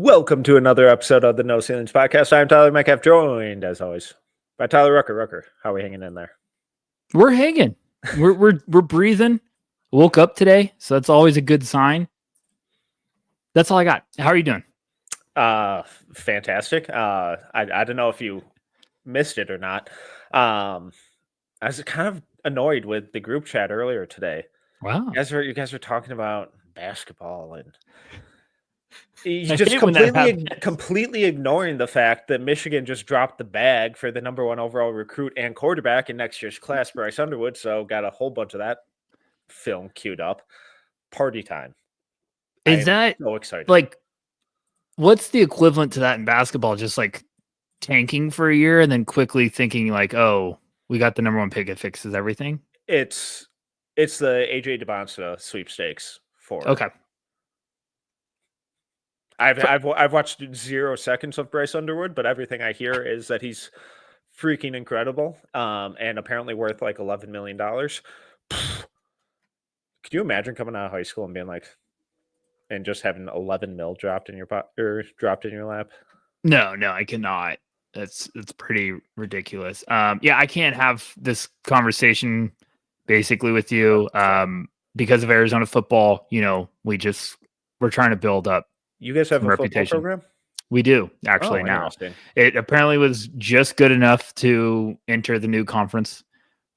Welcome to another episode of the No Ceilings Podcast. I'm Tyler Metcalf, joined as always by Tyler Rucker. Rucker, how are we hanging in there? We're hanging. We're breathing. Woke up today, so that's always a good sign. That's all I got. How are you doing? Fantastic. I don't know if you missed it or not. I was kind of annoyed with the group chat earlier today. Wow. You guys were talking about basketball and I just hate when that happens. completely ignoring the fact that Michigan just dropped the bag for the number 1 overall recruit and quarterback in next year's class, Bryce Underwood. So got a whole bunch of that film queued up. Party time. Is that so excited? like what's the equivalent to that in basketball? Just like tanking for a year and then quickly thinking like, oh, we got the number 1 pick. It fixes everything. It's the AJ DeBonsta sweepstakes for Okay. I've watched 0 seconds of Bryce Underwood, but everything I hear is that he's freaking incredible, and apparently worth like $11 million. Could you imagine coming out of high school and being like, and just having 11 mil dropped in your dropped in your lap? No, I cannot. That's pretty ridiculous. Yeah, I can't have this conversation basically with you because of Arizona football. You know, we're trying to build up. You guys have a reputation. football program? We do actually now. It apparently was just good enough to enter the new conference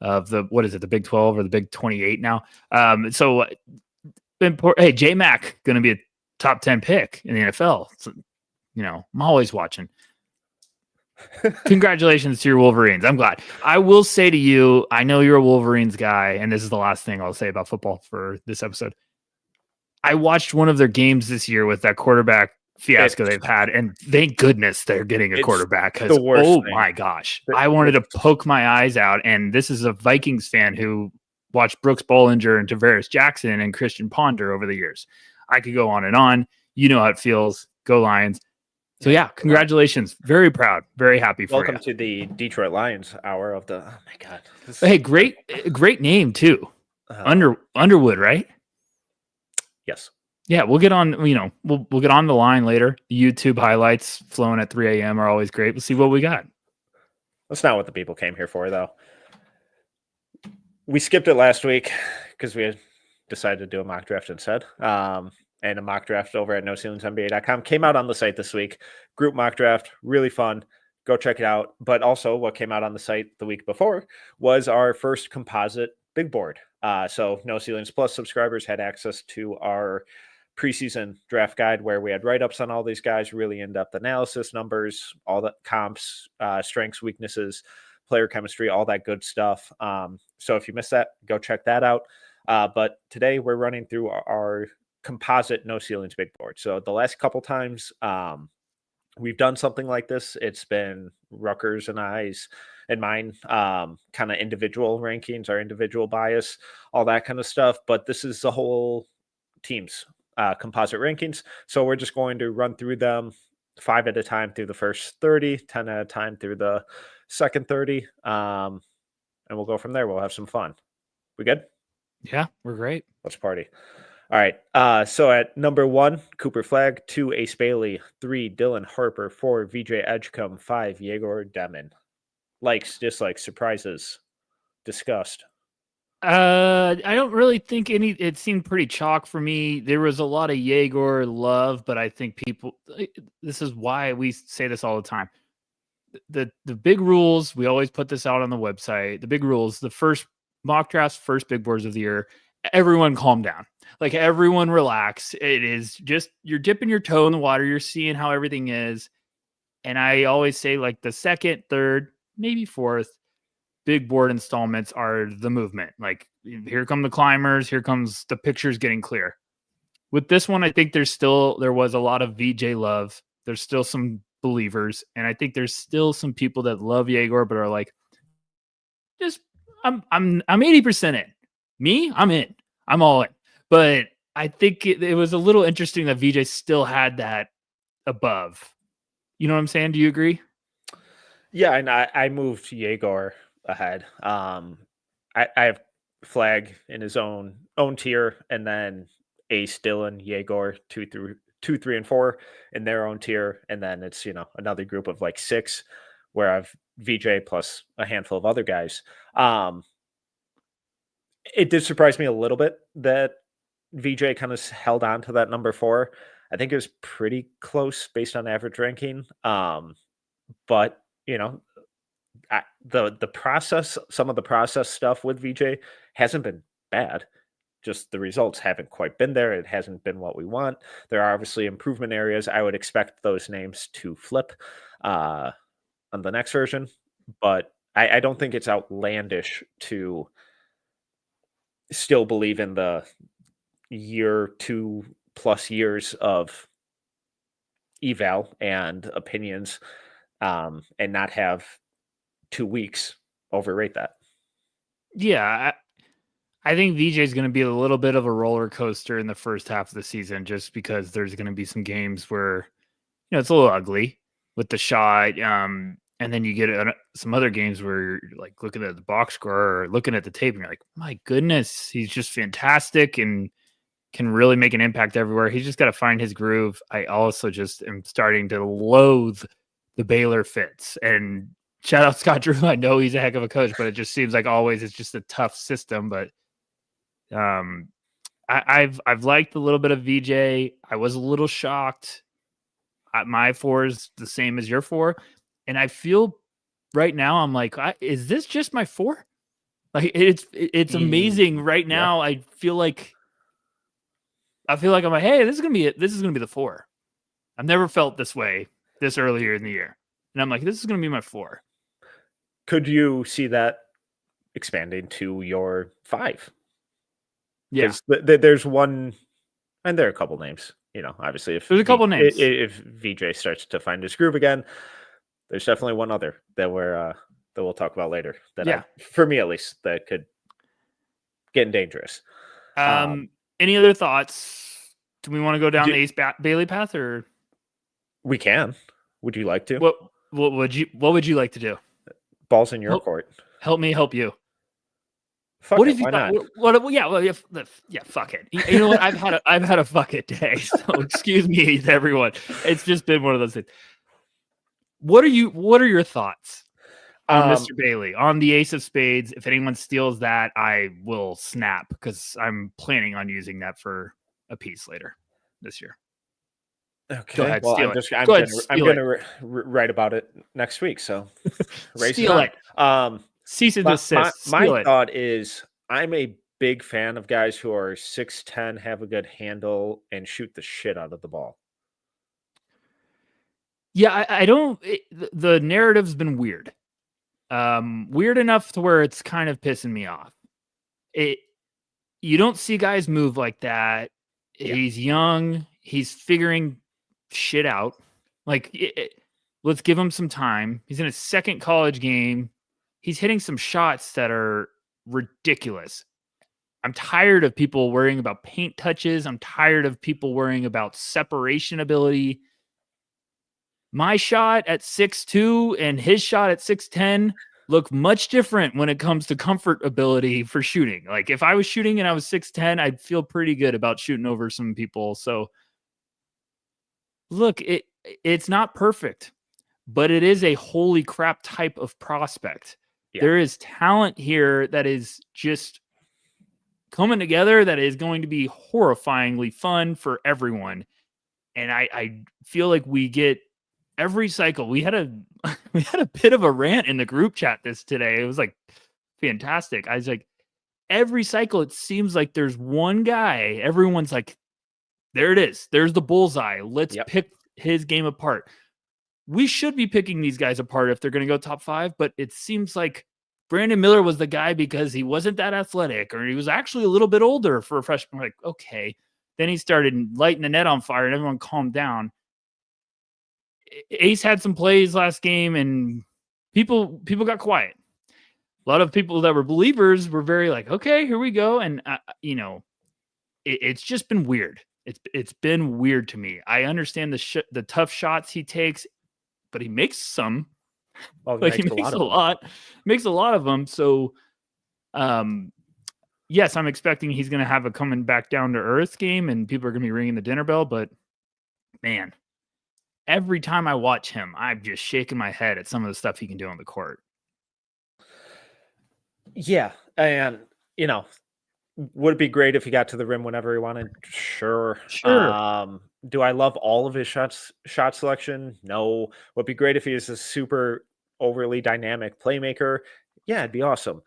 of the the Big 12 or the Big 28 now. So hey, J-Mac going to be a top 10 pick in the NFL. So, you know, I'm always watching. Congratulations to your Wolverines. I'm glad. I will say to you, I know you're a Wolverines guy, and this is the last thing I'll say about football for this episode. I watched one of their games this year with that quarterback fiasco they've had, and thank goodness they're getting a quarterback because, my gosh, I wanted to poke my eyes out. And this is a Vikings fan who watched Brooks Bollinger and Tavares Jackson and Christian Ponder over the years. I could go on and on. You know how it feels. Go Lions. So yeah, congratulations. Very proud. Very happy for you. Welcome to the Detroit Lions hour of the, oh my God. Hey, great name too. Underwood, right? Yes. Yeah, we'll get on, we'll get on the line later. The YouTube highlights flowing at 3 a.m. are always great. We'll see what we got. That's not what the people came here for, though. We skipped it last week because we had decided to do a mock draft instead. And a mock draft over at NoCeilingsNBA.com came out on the site this week. Group mock draft, really fun. Go check it out. But also what came out on the site the week before was our first composite big board. So No Ceilings Plus subscribers had access to our preseason draft guide where we had write-ups on all these guys, really in-depth analysis, numbers, all the comps, strengths, weaknesses, player chemistry, all that good stuff. So if you missed that, go check that out. But today we're running through our composite No Ceilings big board. So the last couple times we've done something like this, it's been Rucker's and I's and mine kind of individual rankings, our individual bias, all that kind of stuff. But this is the whole team's composite rankings. So we're just going to run through them 5 at a time through the first 30, 10 at a time through the second 30. And we'll go from there. We'll have some fun. We good? Yeah, we're great. Let's party. All right. So at number 1, Cooper Flagg. 2, Ace Bailey. 3, Dylan Harper. 4, VJ Edgecombe. 5, Yegor Demon. Likes, dislikes, surprises, disgust. I don't really think it seemed pretty chalk for me. There was a lot of Yegor love, but I think this is why we say this all the time. The big rules, we always put this out on the website. The big rules, the first mock drafts, first big boards of the year, everyone calm down. Like everyone relax. It is just, you're dipping your toe in the water. You're seeing how everything is. And I always say like the second, third, maybe fourth big board installments are the movement. Like here come the climbers. Here comes the pictures getting clear. With this one, I think there was a lot of VJ love. There's still some believers. And I think there's still some people that love Yegor, but are like, I'm 80% in. Me, I'm in. I'm all in. But I think it was a little interesting that VJ still had that above. You know what I'm saying? Do you agree? Yeah, and I moved Yegor ahead. I have Flagg in his own tier, and then Ace, Dylan, Yegor 2 through 2, 3, and 4 in their own tier, and then it's another group of like 6 where I've VJ plus a handful of other guys. It did surprise me a little bit that VJ kind of held on to that number 4. I think it was pretty close based on average ranking. But the process, some of the process stuff with VJ hasn't been bad. Just the results haven't quite been there. It hasn't been what we want. There are obviously improvement areas. I would expect those names to flip on the next version, but I don't think it's outlandish to still believe in the 2+ years of eval and opinions, and not have 2 weeks overrate that. Yeah, I think VJ is going to be a little bit of a roller coaster in the first half of the season, just because there's going to be some games where it's a little ugly with the shot, and then you get some other games where you're like looking at the box score or looking at the tape, and you're like, my goodness, he's just fantastic and can really make an impact everywhere. He's just got to find his groove. I also just am starting to loathe the Baylor fits. And shout out Scott Drew. I know he's a heck of a coach, but it just seems like always it's just a tough system. But I've liked a little bit of VJ. I was a little shocked. My 4 is the same as your 4, and I feel right now I'm like, is this just my 4? Like it's amazing right now. Yeah. I feel like I'm like, hey, this is gonna be the 4. I've never felt this way this earlier in the year, and I'm like, this is gonna be my 4. Could you see that expanding to your 5? Yeah, there's one, and there are a couple names. Obviously, if there's a couple names, if VJ starts to find his groove again, there's definitely one other that we'll talk about later. For me at least, that could get dangerous. Any other thoughts? Do we want to go down the Ace Bailey path, or we can? Would you like to? What would you like to do? Balls in your court. Help me help you. Fuck what it, have you thought? Yeah, fuck it. You know what? I've had a fuck it day. So excuse me to everyone. It's just been one of those things. What are your thoughts on Mr. Bailey, on the Ace of Spades? If anyone steals that, I will snap, because I'm planning on using that for a piece later this year. Okay. Go ahead, well, I'm going to write about it next week. So steal it. Cease and desist. My thought is, I'm a big fan of guys who are 6'10", have a good handle, and shoot the shit out of the ball. Yeah, I don't. The narrative's been weird. Weird enough to where it's kind of pissing me off. You don't see guys move like that. Yeah. He's young. He's figuring shit out. Let's give him some time. He's in his second college game. He's hitting some shots that are ridiculous. I'm tired of people worrying about paint touches. I'm tired of people worrying about separation ability. My shot at 6'2" and his shot at 6'10" look much different when it comes to comfort ability for shooting. Like, if I was shooting and I was 6'10", I'd feel pretty good about shooting over some people. So look, it's not perfect, but it is a holy crap type of prospect. Yeah. There is talent here that is just coming together that is going to be horrifyingly fun for everyone. And I feel like we get every cycle. We had a bit of a rant in the group chat today. It was like fantastic. I was like, every cycle, it seems like there's one guy. Everyone's like, there it is. There's the bullseye. Let's pick his game apart. We should be picking these guys apart if they're going to go top 5, but it seems like Brandon Miller was the guy because he wasn't that athletic, or he was actually a little bit older for a freshman. We're like, okay. Then he started lighting the net on fire and everyone calmed down. Ace had some plays last game and people got quiet. A lot of people that were believers were very like, okay, here we go. And it's just been weird. It's been weird to me. I understand the tough shots he takes, but he makes some. Well, he makes a lot of them. So, yes, I'm expecting he's going to have a coming back down to earth game, and people are going to be ringing the dinner bell. But man, every time I watch him, I'm just shaking my head at some of the stuff he can do on the court. Yeah, and would it be great if he got to the rim whenever he wanted? Sure. Sure. Do I love all of his shot selection? No. Would be great if he was a super overly dynamic playmaker. Yeah, it'd be awesome.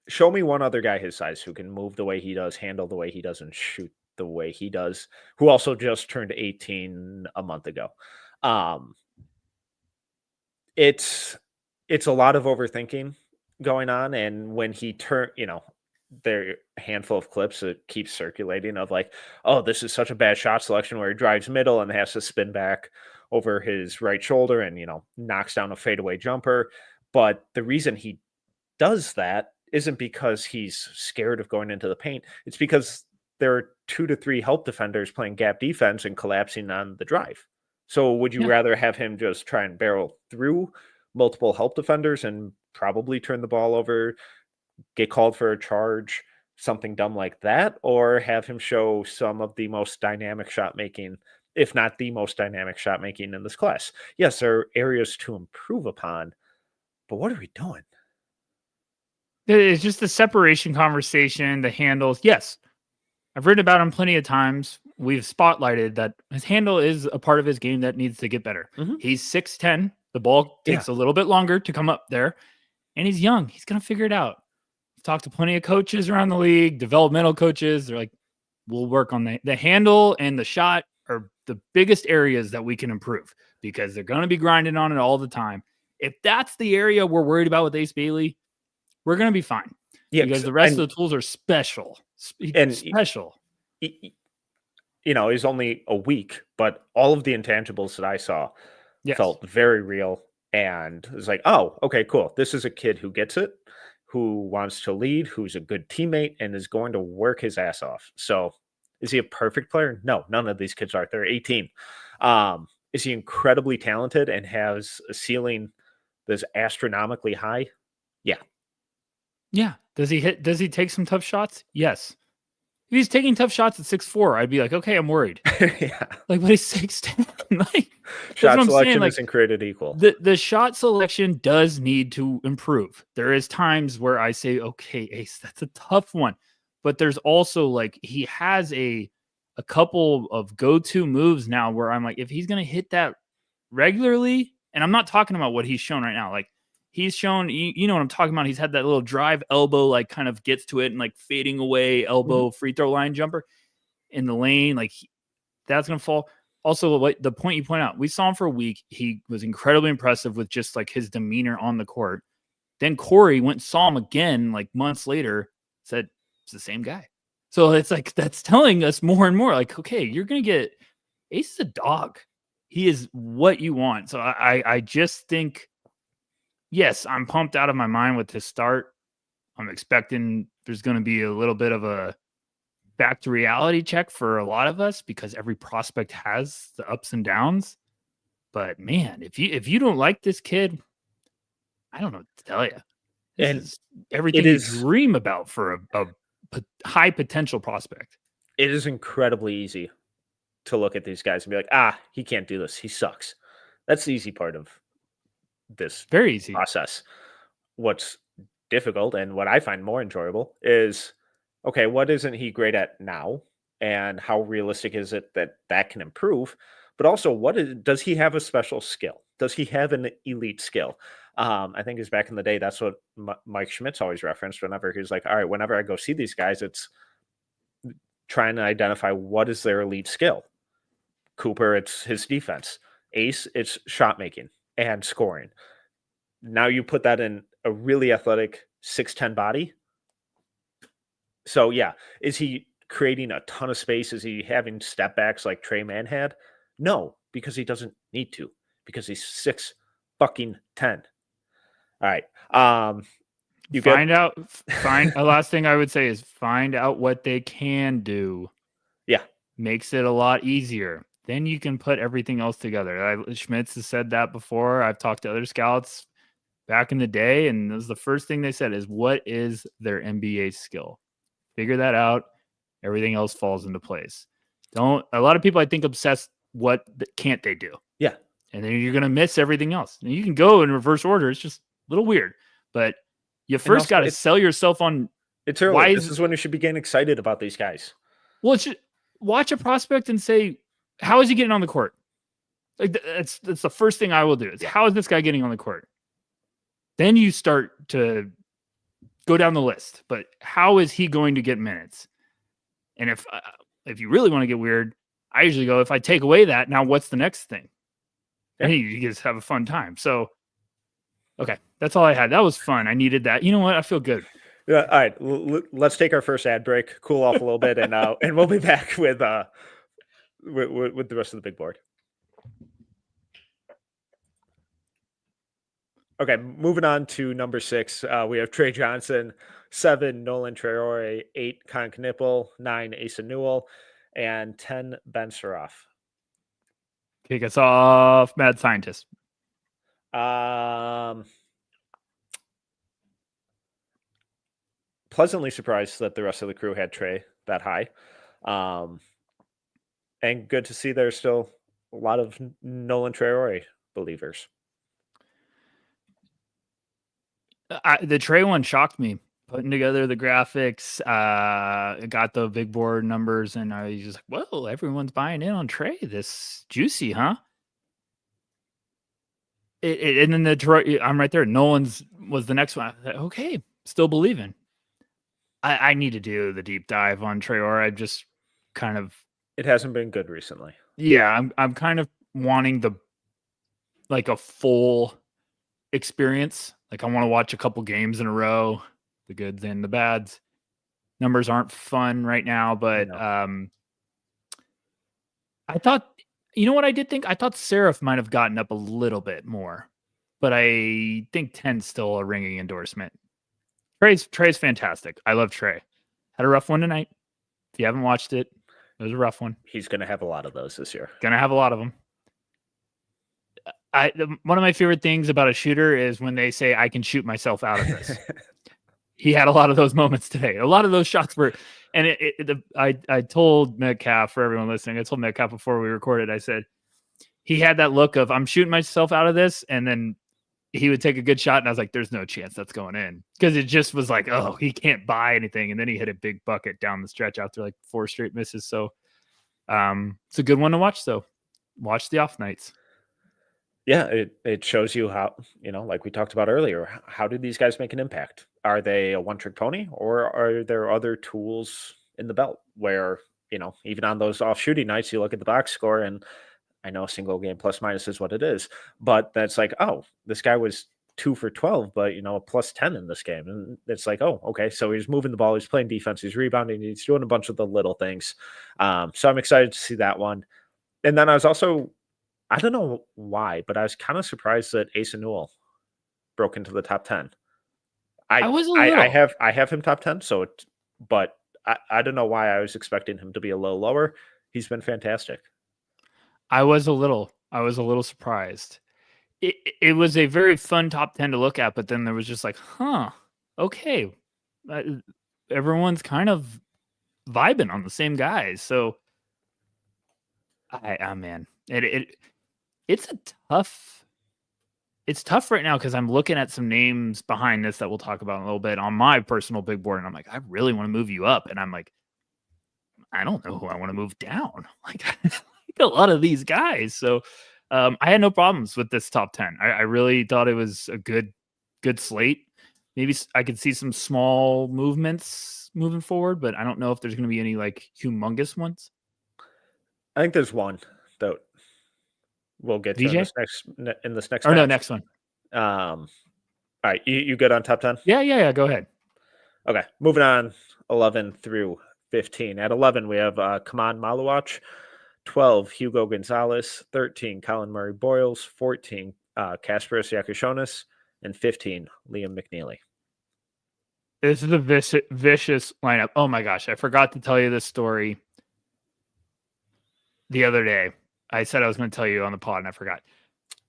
Show me one other guy his size who can move the way he does, handle the way he does, and shoot the way he does, who also just turned 18 a month ago. Um, it's it's a lot of overthinking going on, and when he there are a handful of clips that keep circulating of like, oh, this is such a bad shot selection where he drives middle and has to spin back over his right shoulder and knocks down a fadeaway jumper. But the reason he does that isn't because he's scared of going into the paint. It's because there are 2 to 3 help defenders playing gap defense and collapsing on the drive. So would you Yeah. rather have him just try and barrel through multiple help defenders and probably turn the ball over, get called for a charge, something dumb like that, or have him show some of the most dynamic shot making, if not the most dynamic shot making in this class? Yes, there are areas to improve upon, but what are we doing? It's just the separation conversation, the handles. Yes, I've written about him plenty of times. We've spotlighted that his handle is a part of his game that needs to get better. Mhm. He's 6'10". The ball takes a little bit longer to come up there, and he's young. He's going to figure it out. I've talked to plenty of coaches around the league, developmental coaches. They're like, we'll work on the handle and the shot are the biggest areas that we can improve because they're going to be grinding on it all the time. If that's the area we're worried about with Ace Bailey, we're going to be fine. Yeah, because the rest of the tools are special. Special. He's only a week, but all of the intangibles that I saw felt very real. And it's like, oh, okay, cool. This is a kid who gets it, who wants to lead, who's a good teammate, and is going to work his ass off. So is he a perfect player? No, none of these kids are. They're 18. Is he incredibly talented and has a ceiling that's astronomically high? Yeah. Yeah. Does he take some tough shots? Yes. If he's taking tough shots at 6'4", I'd be like, okay, I'm worried. Yeah. Like, but he's 6'10". Like, shot selection isn't created equal. The shot selection does need to improve. There is times where I say, okay, Ace, that's a tough one. But there's also like he has a couple of go-to moves now where I'm like, if he's gonna hit that regularly, and I'm not talking about what he's shown right now, like he's shown, you know what I'm talking about. He's had that little drive elbow, like kind of gets to it and like fading away elbow free throw line jumper in the lane. Like that's going to fall. Also, what the point you point out, we saw him for a week. He was incredibly impressive with just like his demeanor on the court. Then Corey went and saw him again, like months later, said it's the same guy. So it's like, that's telling us more and more like, okay, you're going to get Ace is a dog. He is what you want. So I just think, yes, I'm pumped out of my mind with his start. I'm expecting there's going to be a little bit of a back to reality check for a lot of us because every prospect has the ups and downs. But man, if you don't like this kid, I don't know what to tell you. This is everything you dream about for a high potential prospect. It is incredibly easy to look at these guys and be like, he can't do this. He sucks. That's the easy part of this very easy process. What's difficult and what I find more enjoyable is, okay, what isn't he great at now? And how realistic is it that can improve? But also, does he have a special skill? Does he have an elite skill? I think is back in the day, that's what Mike Schmitz always referenced whenever he was like, all right, whenever I go see these guys, it's trying to identify what is their elite skill. Cooper, it's his defense. Ace, it's shot making and scoring. Now you put that in a really athletic 6'10" body. So yeah, is he creating a ton of space? Is he having step backs like Trey Mann had? No, because he doesn't need to, because he's 6'10". All right. Last thing I would say is find out what they can do. Yeah. Makes it a lot easier. Then you can put everything else together. Schmitz has said that before. I've talked to other scouts back in the day, and this was the first thing they said is, what is their NBA skill? Figure that out. Everything else falls into place. Don't. A lot of people, I think, obsess what can't they do. Yeah. And then you're going to miss everything else. And you can go in reverse order. It's just a little weird. But you first got to sell yourself on. It's early. This is when you should be getting excited about these guys. Well, watch a prospect and say, how is he getting on the court? Like that's the first thing I will do. Is how is this guy getting on the court? Then you start to go down the list. But how is he going to get minutes? And if you really want to get weird, I usually go, if I take away that, now what's the next thing? And you just have a fun time. So, okay, that's all I had. That was fun. I needed that. You know what? I feel good. Yeah. All right. Let's take our first ad break, cool off a little bit, and we'll be back with the rest of the big board. Okay, moving on to number 6. We have Trey Johnson, 7, Nolan Traore, 8, Con Knipple, 9, Asa Newell, and 10, Ben Suraf. Kick us off, Mad Scientist. Pleasantly surprised that the rest of the crew had Trey that high. And good to see there's still a lot of Nolan Traore believers. The Trey one shocked me. Putting together the graphics, got the big board numbers, and I was just like, "Whoa, everyone's buying in on Trey. This juicy, huh?" And then the Detroit, I'm right there. Nolan's was the next one. I was like, okay, still believing. I need to do the deep dive on Traore. I just kind of. It hasn't been good recently. Yeah, I'm kind of wanting a full experience. Like I want to watch a couple games in a row. The goods and the bads. Numbers aren't fun right now, but I thought, you know what I did think? I thought Seraph might have gotten up a little bit more, but I think 10's still a ringing endorsement. Trey's fantastic. I love Trey. Had a rough one tonight. If you haven't watched it, it was a rough one. He's going to have a lot of those this year. Going to have a lot of them. One of my favorite things about a shooter is when they say, I can shoot myself out of this. He had a lot of those moments today. A lot of those shots were, and I told Metcalf, for everyone listening, I told Metcalf before we recorded, I said, he had that look of, I'm shooting myself out of this. And then he would take a good shot. And I was like, there's no chance that's going in. Because it just was like, oh, he can't buy anything. And then he hit a big bucket down the stretch after like 4 straight misses. So it's a good one to watch, though. Watch the off nights. Yeah, it shows you how, like we talked about earlier, how do these guys make an impact? Are they a one-trick pony, or are there other tools in the belt where, even on those off shooting nights, you look at the box score, and I know single game plus minus is what it is, but that's like, oh, this guy was 2 for 12, but a plus 10 in this game. And it's like, oh, okay. So he's moving the ball, he's playing defense, he's rebounding, he's doing a bunch of the little things. So I'm excited to see that one. And then I was also, I don't know why, but I was kind of surprised that Asa Newell broke into the top 10. I was a little. I have him top 10, but I don't know why I was expecting him to be a little lower. He's been fantastic. I was a little surprised. It was a very fun top 10 to look at, but then there was just like, okay. Everyone's kind of vibing on the same guys. So man, it's tough right now because I'm looking at some names behind this that we'll talk about in a little bit on my personal big board. And I'm like, I really want to move you up. And I'm like, I don't know who I want to move down. Like, a lot of these guys. So I had no problems with this top 10. I really thought it was a good slate. Maybe I could see some small movements moving forward, but I don't know if there's going to be any like humongous ones. I think there's one that we'll get to in this next. No, next one. All right, you good on top 10? Yeah. Go ahead. Okay, moving on. 11 through 15. At 11, we have Kaman Maluach. 12, Hugo Gonzalez. 13, Colin Murray Boyles. 14, Kasparis Yakushonis. And 15, Liam McNeely. This is a vicious lineup. Oh my gosh, I forgot to tell you this story the other day. I said I was going to tell you on the pod and I forgot.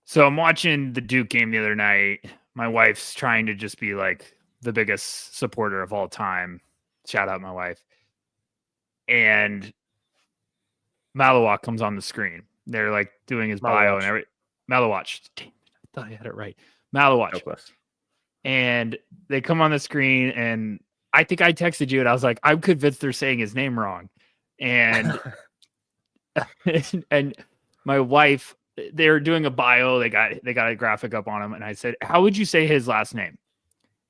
So I'm watching the Duke game the other night. My wife's trying to just be like the biggest supporter of all time. Shout out my wife. And Malawak comes on the screen. They're like doing his bio and everything. Malawach. Damn, I thought I had it right. Malawach. And they come on the screen, and I think I texted you, and I was like, I'm convinced they're saying his name wrong. And and my wife, they're doing a bio. They got a graphic up on him, and I said, "How would you say his last name?"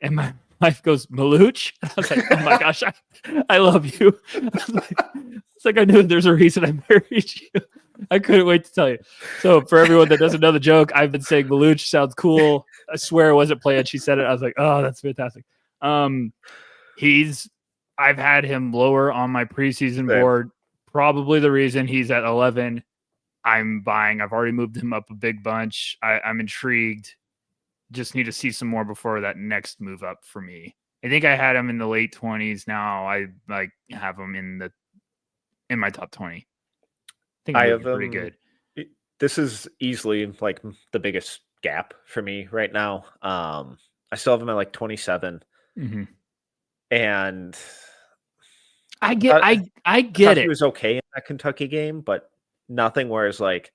And my wife goes, Maluch. I was like, oh my gosh, I love you. It's like I knew there's a reason I married you. I couldn't wait to tell you. So for everyone that doesn't know the joke, I've been saying Maluch sounds cool. I swear it wasn't planned. She said it. I was like, oh, that's fantastic. I've had him lower on my preseason board. Probably the reason he's at 11. I'm buying. I've already moved him up a big bunch. I'm intrigued. Just need to see some more before that next move up for me. I think I had him in the late 20s. Now I have him in my top 20. I think I have pretty good. This is easily like the biggest gap for me right now. I still have him at like 27. Mm-hmm. And I get it. He was okay in that Kentucky game, but nothing where it's like,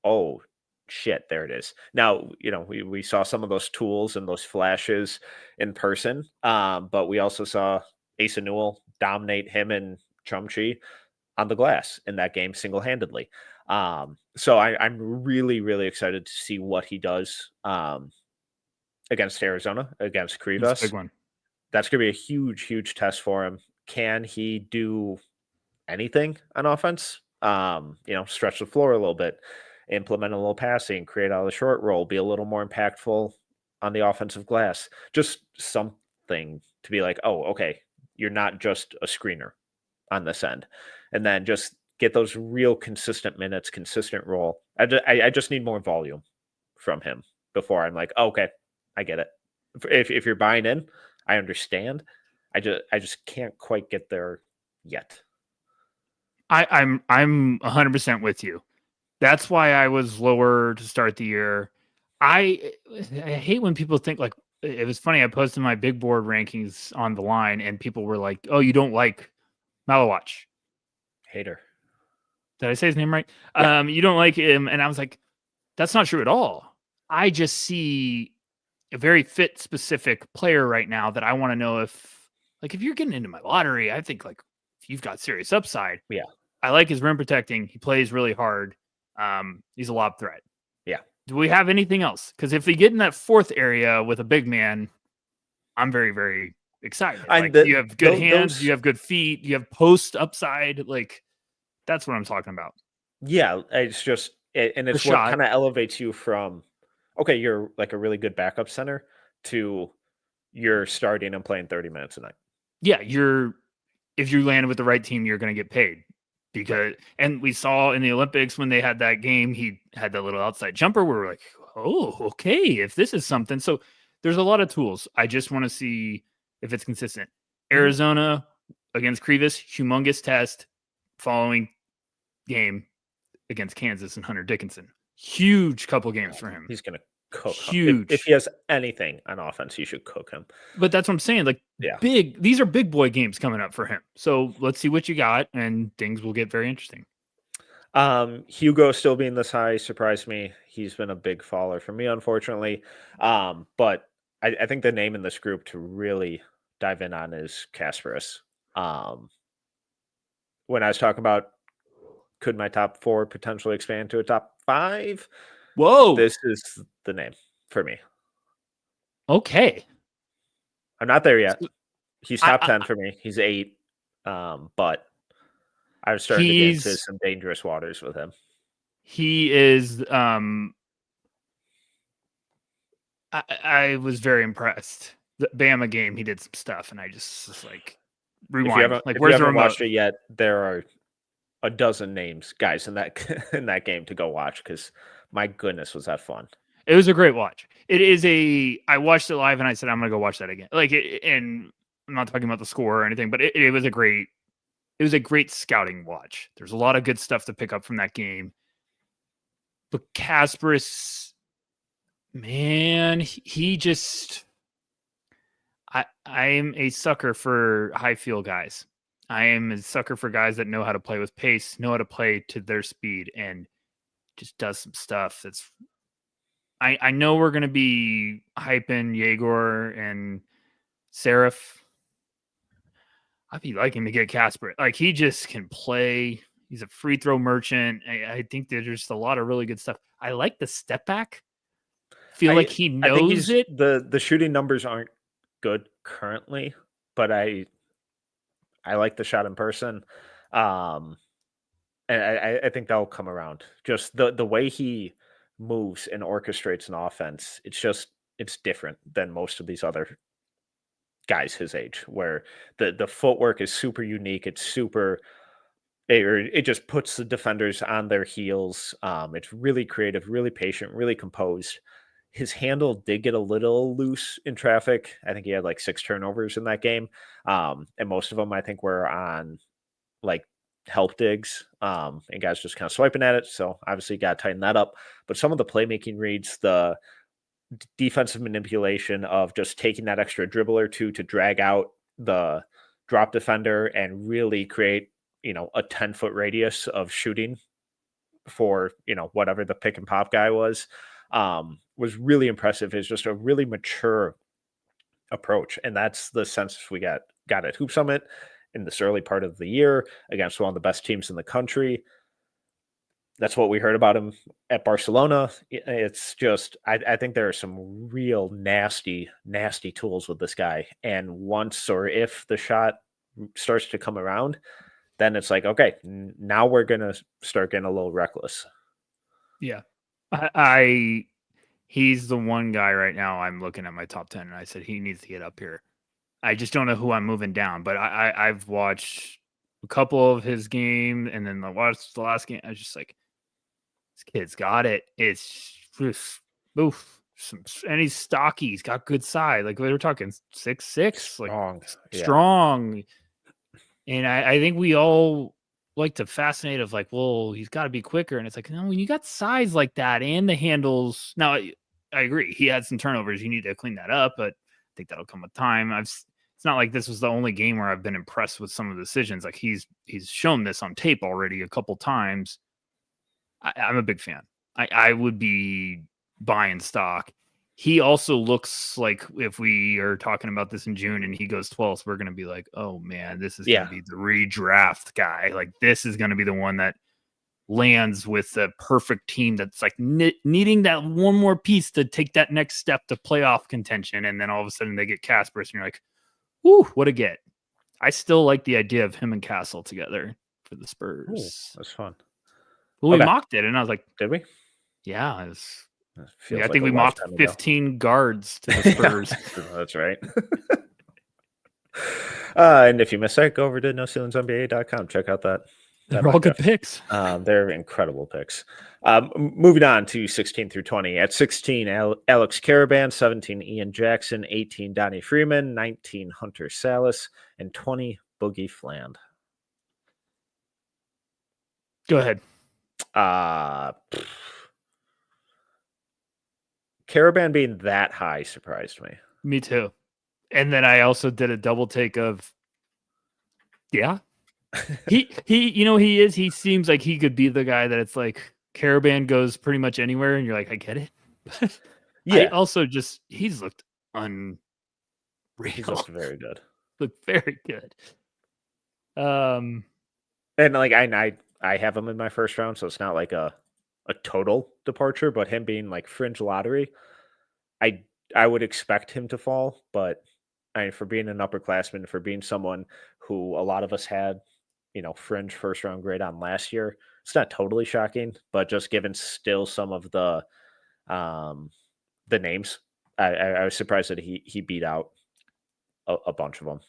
oh shit, there it is. Now, we saw some of those tools and those flashes in person, but we also saw Asa Newell dominate him and Chumchi on the glass in that game single-handedly. So I'm really, really excited to see what he does against Arizona, against Krivas. That's a big one. That's going to be a huge, huge test for him. Can he do anything on offense? Stretch the floor a little bit, implement a little passing, create out of the short roll, be a little more impactful on the offensive glass. Just something to be like, oh, okay, you're not just a screener on this end. And then just get those real consistent minutes, consistent role. I just need more volume from him before I'm like, oh, okay, I get it. If you're buying in, I understand. I just can't quite get there yet. I'm 100% with you. That's why I was lower to start the year. I hate when people think like, it was funny. I posted my big board rankings on the line, and people were like, "Oh, you don't like Malawach." Hater. Did I say his name right? Yeah. You don't like him, and I was like, "That's not true at all." I just see a very fit specific player right now that I want to know if you're getting into my lottery, I think like if you've got serious upside. Yeah. I like his rim protecting. He plays really hard. He's a lob threat. Yeah. Do we have anything else? Because if we get in that fourth area with a big man, I'm very, very excited. You have good hands, you have good feet, you have post upside. Like, that's what I'm talking about. Yeah, it's just, and it's what kind of elevates you from, okay, you're like a really good backup center to you're starting and playing 30 minutes a night. Yeah, if you land with the right team, you're going to get paid. And we saw in the Olympics when they had that game, he had that little outside jumper where we're like, oh, okay, if this is something. So there's a lot of tools. I just want to see if it's consistent. Arizona against Krivas, humongous test. Following game against Kansas and Hunter Dickinson. Huge couple games for him. He's going to cook. Huge. If he has anything on offense, you should cook him. But that's what I'm saying. Like, big. These are big boy games coming up for him. So let's see what you got, and things will get very interesting. Hugo still being this high surprised me. He's been a big faller for me, unfortunately. But I think the name in this group to really dive in on is Kasparis. When I was talking about could my top 4 potentially expand to a top 5? Whoa. This is the name for me. Okay. I'm not there yet. He's top 10 for me. He's 8. But I was starting to get into some dangerous waters with him. He is I was very impressed. The Bama game, he did some stuff, and I just was like, rewind. If you haven't watched it yet, there are a dozen names, guys, in that game to go watch, because my goodness, was that fun. It was a great watch. I watched it live and I said, I'm going to go watch that again. And I'm not talking about the score or anything, but it was a great scouting watch. There's a lot of good stuff to pick up from that game. But Kasparis, man, he just, I'm a sucker for high field guys. I am a sucker for guys that know how to play with pace, know how to play to their speed, and just does some stuff that's. I know we're going to be hyping Yegor and Seraph. I'd be liking to get Casper. Like, he just can play. He's a free throw merchant. I think there's just a lot of really good stuff. I like the step back. Feel like he I think knows it. The shooting numbers aren't good currently, but I like the shot in person. And I think that'll come around. Just the way he moves and orchestrates an offense, it's different than most of these other guys his age, where the footwork is super unique. It's super it just puts the defenders on their heels. It's really creative, really patient, really composed. His handle did get a little loose in traffic. I think he had like 6 turnovers in that game. And most of them I think were on like help digs, and guys just kind of swiping at it. So obviously got to tighten that up. But some of the playmaking reads, the defensive manipulation of just taking that extra dribble or two to drag out the drop defender and really create, a 10-foot radius of shooting for, whatever the pick and pop guy was really impressive. Is just a really mature approach. And that's the sense we got at Hoop Summit in this early part of the year against one of the best teams in the country. That's what we heard about him at Barcelona. It's just, I think there are some real nasty, nasty tools with this guy. And once or if the shot starts to come around, then it's like, okay, now we're going to start getting a little reckless. Yeah. He's the one guy right now I'm looking at my top 10 and I said he needs to get up here. I just don't know who I'm moving down, but I've watched a couple of his games and then I watched the last game. I was just like, this kid's got it. It's just oof. And he's stocky. He's got good size. Like we were talking 6'6", Strong. like strong. And I think we all like to fascinate of like, well, he's got to be quicker. And it's like, no, when you got size like that and the handles. Now, I agree. He had some turnovers. You need to clean that up, but I think that'll come with time. It's not like this was the only game where I've been impressed with some of the decisions. Like he's shown this on tape already a couple times. I'm a big fan. I would be buying stock. He also looks like if we are talking about this in June and he goes 12th, we're going to be like, oh man, this is going to be the redraft guy. Like this is going to be the one that lands with the perfect team that's like needing that one more piece to take that next step to playoff contention. And then all of a sudden they get Casper and you're like, whoo, what a get. I still like the idea of him and Castle together for the Spurs. Ooh, that's fun. Well, we mocked it and I was like, did we? Yeah, I like think we mocked 15 guards to the Spurs. That's right. And if you missed that, go over to noceilingsnba.com. Check out that. They're all good picks. They're incredible picks. Moving on to 16 through 20. At 16, Alex Caravan, 17, Ian Jackson, 18, Donnie Freeman, 19, Hunter Salas, and 20, Boogie Fland. Go ahead. Caravan being that high surprised me. Me too. And then I also did a double take of, yeah, he seems like he could be the guy that it's like Caravan goes pretty much anywhere and you're like, I get it. Yeah. I also he's looked unreal. He's looked very good. Looked very good. And like I have him in my first round, so it's not like a total departure, but him being like fringe lottery, I would expect him to fall, but I mean, for being an upperclassman, for being someone who a lot of us had, fringe first round grade on last year, it's not totally shocking, but just given still some of the names, I was surprised that he beat out a bunch of them.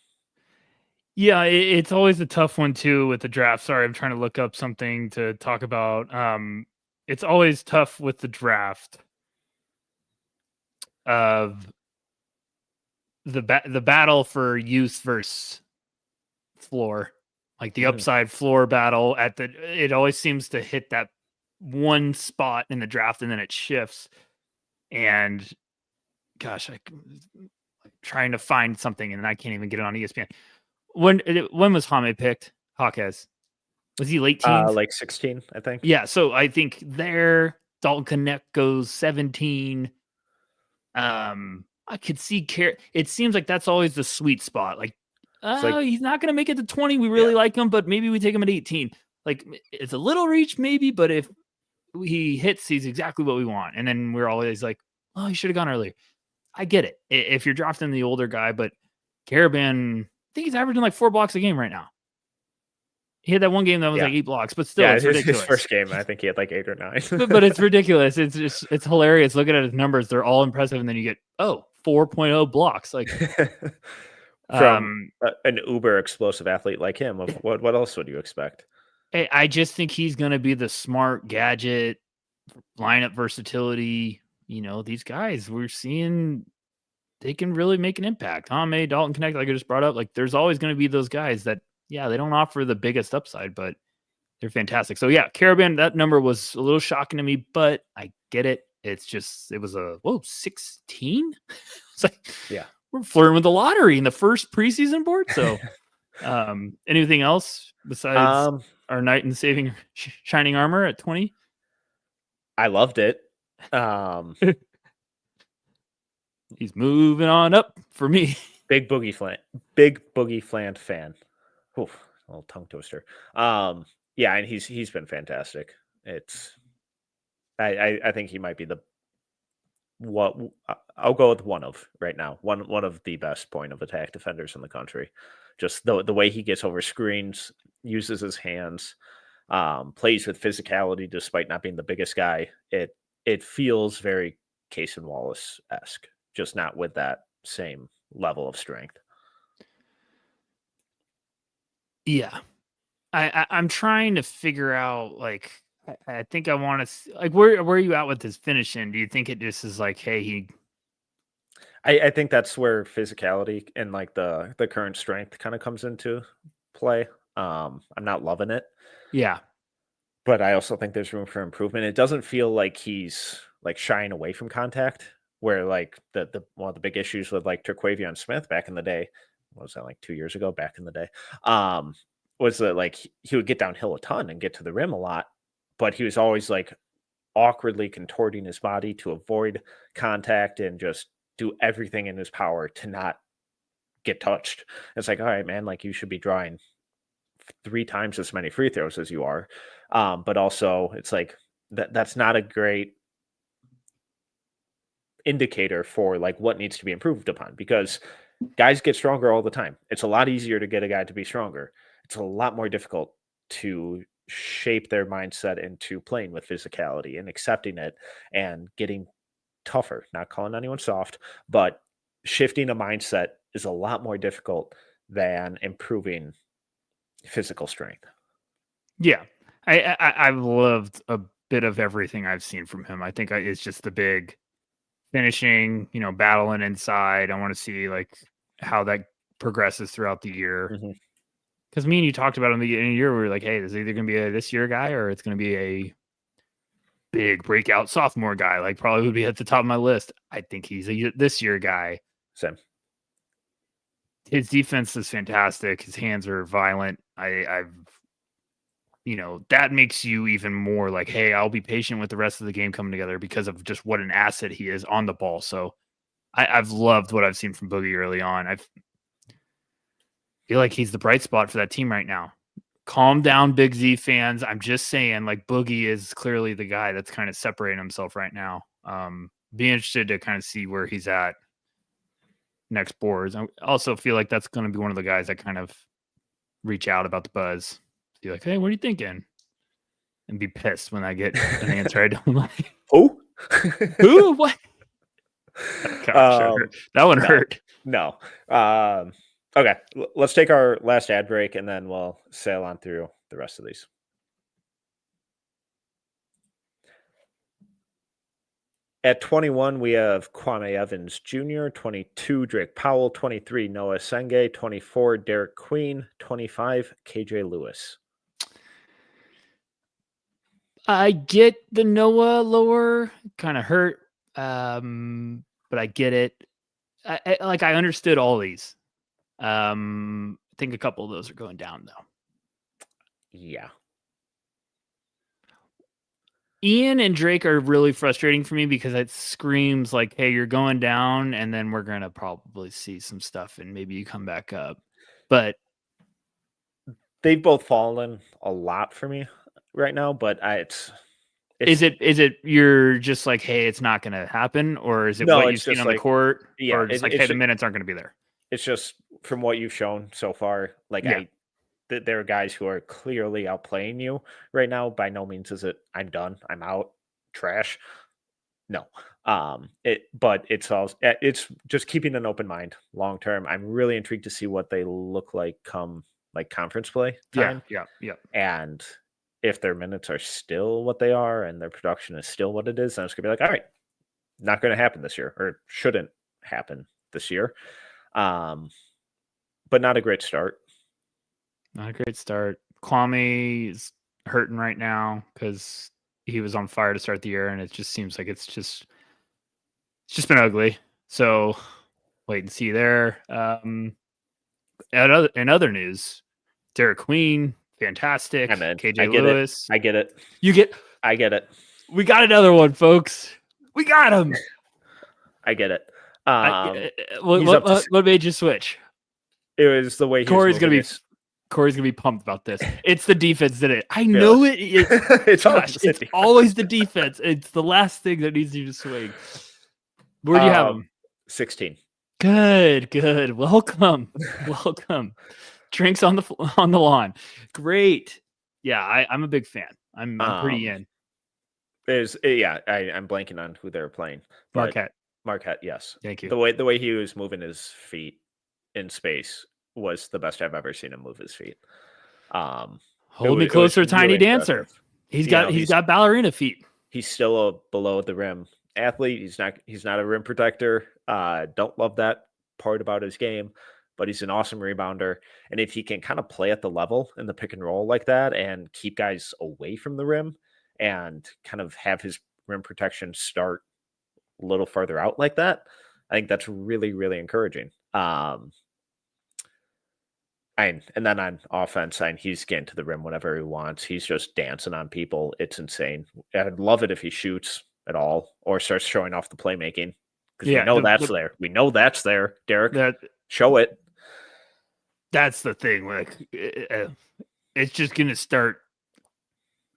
Yeah, it's always a tough one too with the draft. Sorry, I'm trying to look up something to talk about. It's always tough with the draft of the battle for use versus floor, like the upside floor battle it always seems to hit that one spot in the draft and then it shifts. And gosh, I'm trying to find something and I can't even get it on ESPN. When was Jaime picked? Jaquez. Was he late teens? Like 16, I think. Yeah, so I think there Dalton Connect goes 17. I could see it seems like that's always the sweet spot. Like, he's not gonna make it to 20. We really like him, but maybe we take him at 18. Like, it's a little reach, maybe, but if he hits, he's exactly what we want. And then we're always like, oh, he should have gone earlier. I get it. If you're drafting the older guy, but Caravan, I think he's averaging like 4 blocks a game right now. He had that one game that was like 8 blocks, but still, it's ridiculous. His first game, I think he had like 8 or 9. but it's ridiculous. It's hilarious. Looking at his numbers, they're all impressive, and then you get 4.0 blocks. Like from an uber explosive athlete like him. What else would you expect? I just think he's going to be the smart gadget lineup versatility. These guys we're seeing, they can really make an impact. Jaime, Dalton Connect, like I just brought up, like there's always going to be those guys that, they don't offer the biggest upside, but they're fantastic. So Caravan, that number was a little shocking to me, but I get it. It's just, it was 16. It's like, we're flirting with the lottery in the first preseason board. So, anything else besides our knight in saving shining armor at 20? I loved it. He's moving on up for me. Big Boogie Flant fan. Oof, a little tongue twister. And he's been fantastic. I think he might be I'll go with one of right now. One of the best point of attack defenders in the country. Just the way he gets over screens, uses his hands, plays with physicality despite not being the biggest guy. It feels very Case and Wallace-esque, just not with that same level of strength. Yeah. I'm trying to figure out, like, I think I want to, like, where are you at with his finishing? Do you think it just is like, hey, I think that's where physicality and like the current strength kind of comes into play. I'm not loving it. Yeah. But I also think there's room for improvement. It doesn't feel like he's like shying away from contact, where like the one of the big issues with like Terquavion Smith back in the day, what was that, like 2 years ago back in the day, was that like he would get downhill a ton and get to the rim a lot, but he was always like awkwardly contorting his body to avoid contact and just do everything in his power to not get touched. It's like, all right, man, like you should be drawing 3 times as many free throws as you are. But also it's like that's not a great indicator for like what needs to be improved upon, because guys get stronger all the time. It's a lot easier to get a guy to be stronger. It's a lot more difficult to shape their mindset into playing with physicality and accepting it and getting tougher. Not calling anyone soft, but shifting a mindset is a lot more difficult than improving physical strength. Yeah. I've loved a bit of everything I've seen from him. I think it's just the big finishing, battling inside. I want to see like how that progresses throughout the year. Because me and you talked about in the beginning of the year, we were like, hey, this is either going to be a this year guy or it's going to be a big breakout sophomore guy. Like probably would be at the top of my list. I think he's a this year guy. Same. His defense is fantastic. His hands are violent. That makes you even more like, hey, I'll be patient with the rest of the game coming together because of just what an asset he is on the ball. So I've loved what I've seen from Boogie early on. I feel like he's the bright spot for that team right now. Calm down, Big Z fans. I'm just saying, like, Boogie is clearly the guy that's kind of separating himself right now. Be interested to kind of see where he's at next boards. I also feel like that's going to be one of the guys that kind of reach out about the buzz. Be like, hey, what are you thinking? And be pissed when I get an answer I don't like. Who? Who? What? Gosh, that one hurt. No. Okay, let's take our last ad break and then we'll sail on through the rest of these. At 21, we have Kwame Evans Jr., 22, Drake Powell, 23, Noah Senge, 24, Derek Queen, 25, KJ Lewis. I get the Noah lower, kind of hurt, but I get it. I understood all these. think a couple of those are going down, though. Yeah. Ian and Drake are really frustrating for me because it screams like, hey, you're going down, and then we're going to probably see some stuff, and maybe you come back up. But they've both fallen a lot for me right now, but it's is it you're just like, hey, it's not going to happen, or is it no, what it's you've seen just on the like, court, yeah, or just like, hey, the minutes aren't going to be there? it's just from what you've shown so far. Like Yeah. there are guys who are clearly outplaying you right now. By no means is it I'm done, I'm out, trash. No. But it's just keeping an open mind long term. I'm really intrigued to see what they look like come like conference play time. Yeah. And if their minutes are still what they are and their production is still what it is, then it's gonna be like, all right, not gonna happen this year, or shouldn't happen this year. But not a great start. Not a great start. Kwame is hurting right now because he was on fire to start the year, and it just seems like it's just been ugly. So wait and see there. In other news, Derek Queen, fantastic. KJ Lewis. I get it. I get it. We got another one, folks. We got him. I get it. What made you switch? It was the way Corey's gonna be pumped about this. It's the defense, did it? I know it. It's always the defense. It's the last thing that needs you to swing. Where do you have him? 16. Good. Welcome. Drinks on the lawn. Great. Yeah, I'm a big fan. I'm pretty in. I'm blanking on who they're playing. Marquette, yes. Thank you. The way he was moving his feet in space was the best I've ever seen him move his feet. Hold me closer, tiny dancer. Impressive. He's got ballerina feet. He's still a below the rim athlete. He's not a rim protector. Don't love that part about his game, but he's an awesome rebounder. And if he can kind of play at the level in the pick and roll like that and keep guys away from the rim and kind of have his rim protection start a little further out like that, I think that's really, really encouraging. And then on offense, he's getting to the rim whenever he wants. He's just dancing on people. It's insane. I'd love it if he shoots at all or starts showing off the playmaking, because we know that's there. We know that's there, Derek. Show it. That's the thing. Like, it's just going to start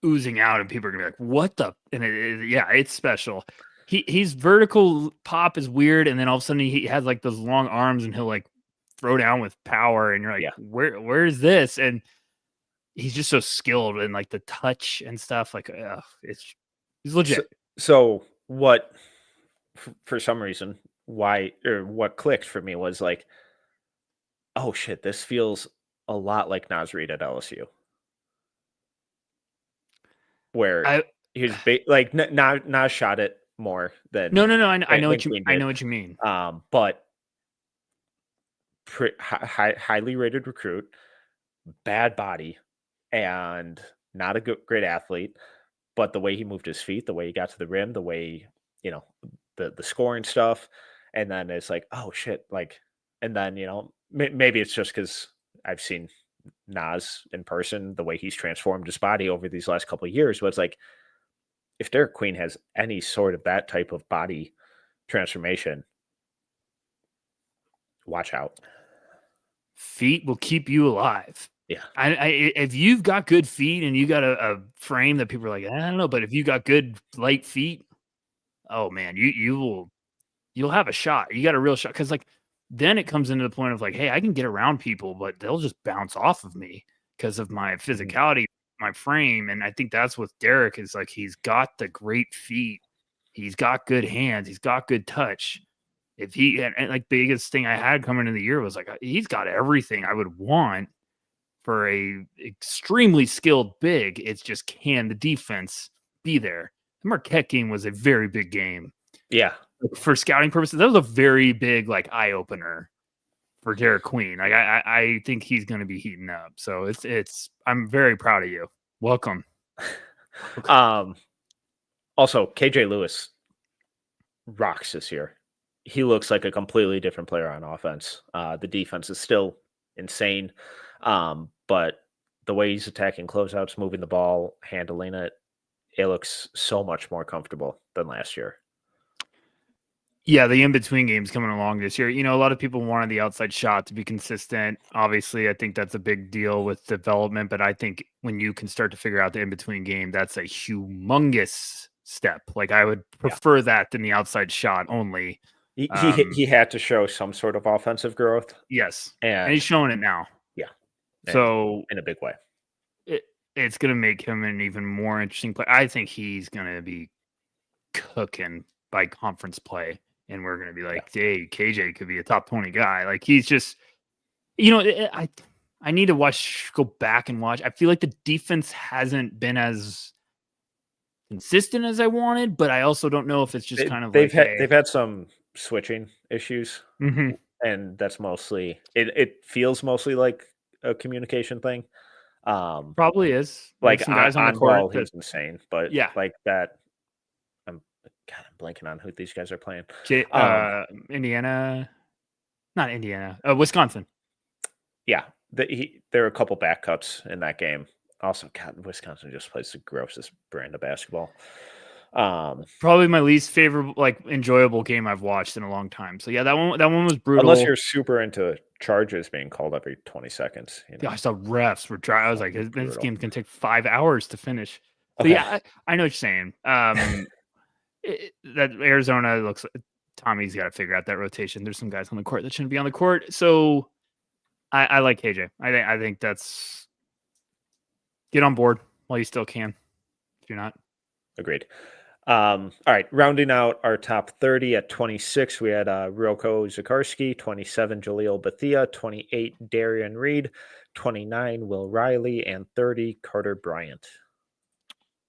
oozing out, and people are going to be like, what the? And it's special. He's vertical pop is weird, and then all of a sudden he has like those long arms, and he'll like throw down with power, and you're like, where is this? And he's just so skilled in like the touch and stuff. Like, he's legit. So what? For some reason, what clicked for me was like, oh shit, this feels a lot like Naz Reid at LSU, where he's like Nas shot it more than no. I know what you mean. But highly rated recruit, bad body, and not a great athlete. But the way he moved his feet, the way he got to the rim, the way the scoring stuff, and then it's like, oh shit, like, and then maybe it's just because I've seen Nas in person, the way he's transformed his body over these last couple of years, but it's like, if Derek Queen has any sort of that type of body transformation, watch out. Feet will keep you alive. Yeah. If you've got good feet and you got a frame that people are like, I don't know, but if you got good light feet, oh man, you'll have a shot. You got a real shot, because like then it comes into the point of like, hey, I can get around people, but they'll just bounce off of me because of my physicality, my frame. And I think that's what Derek is like. He's got the great feet. He's got good hands. He's got good touch. If he and like biggest thing I had coming into the year was like, he's got everything I would want for a extremely skilled big. It's just, can the defense be there? The Marquette game was a very big game. Yeah. For scouting purposes, that was a very big like eye opener for Derek Queen. Like I think he's going to be heating up. So it's I'm very proud of you. Welcome. Also, KJ Lewis rocks this year. He looks like a completely different player on offense. The defense is still insane. But the way he's attacking closeouts, moving the ball, handling it, it looks so much more comfortable than last year. Yeah, the in-between games coming along this year. A lot of people wanted the outside shot to be consistent. Obviously, I think that's a big deal with development, but I think when you can start to figure out the in-between game, that's a humongous step. Like, I would prefer that than the outside shot only. He had to show some sort of offensive growth. Yes, and he's showing it now. Yeah. So in a big way. It's going to make him an even more interesting player. I think he's going to be cooking by conference play. And we're going to be like, hey, KJ could be a top 20 guy. Like, he's just, I need to go back and watch. I feel like the defense hasn't been as consistent as I wanted, but I also don't know if it's just they've had some switching issues. Mm-hmm. And that's mostly, it feels mostly like a communication thing. Probably is. Like, some guys on the court. He's insane, but like that. I'm blanking on who these guys are playing. Indiana, not Indiana, Wisconsin. Yeah, there are a couple back cuts in that game. Also, God, Wisconsin just plays the grossest brand of basketball. Probably my least favorite, enjoyable game I've watched in a long time. So yeah, that one was brutal. Unless you're super into charges being called every 20 seconds. Yeah, I saw refs were dry. I was like, this game can take 5 hours to finish. So yeah, I know what you're saying. That Arizona looks. Tommy's got to figure out that rotation. There's some guys on the court that shouldn't be on the court. So I like KJ. I think that's, get on board while you still can. If you're not, agreed. All right, rounding out our top 30 at 26, we had Roko Zakarski, 27, Jaleel Bethia, 28, Darian Reed, 29, Will Riley, and 30, Carter Bryant.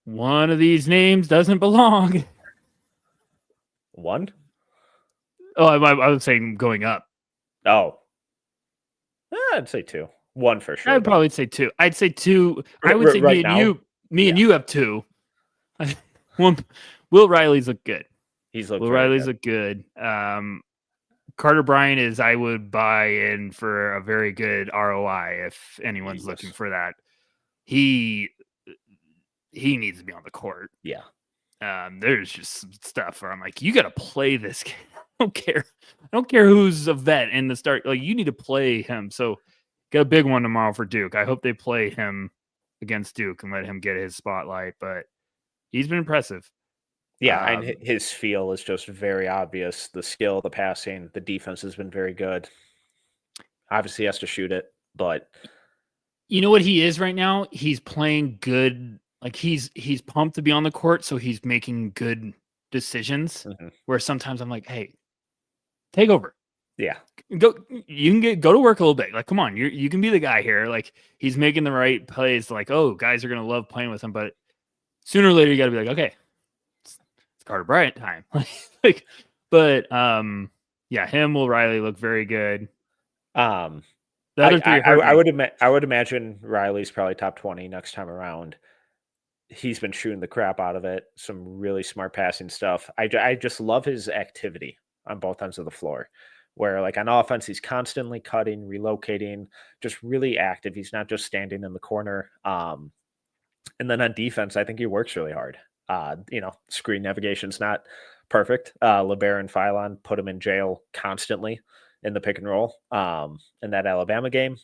One of these names doesn't belong. One? Oh, I was saying going up. Oh. I'd say two. One for sure. I'd probably say two. I'd say two. I would say right me and you have two. One, Will Riley's look good. Will Riley's look good. Carter Bryant is, I would buy in for a very good ROI if anyone's looking for that. He needs to be on the court. Yeah. There's just some stuff where I'm like, you got to play this game. I don't care who's a vet in the start. Like, you need to play him. So got a big one tomorrow for Duke. I hope they play him against Duke and let him get his spotlight. But he's been impressive. Yeah, and his feel is just very obvious. The skill, the passing, the defense has been very good. Obviously, he has to shoot it, but you know what he is right now? He's playing good. Like, he's pumped to be on the court, so he's making good decisions. Mm-hmm. Where sometimes I'm like, hey, take over. Yeah, go to work a little bit. Like, come on, you can be the guy here. Like, he's making the right plays. Like, oh, guys are gonna love playing with him, but sooner or later you got to be like, okay, it's Carter Bryant time. Yeah, him, Will Riley look very good. The other three, I would imagine Riley's probably top 20 next time around. He's been shooting the crap out of it. Some really smart passing stuff. I just love his activity on both ends of the floor, where like on offense, he's constantly cutting, relocating, just really active. He's not just standing in the corner. And then on defense, I think he works really hard. Screen navigation's not perfect. LeBaron and Philon put him in jail constantly in the pick and roll. In that Alabama game,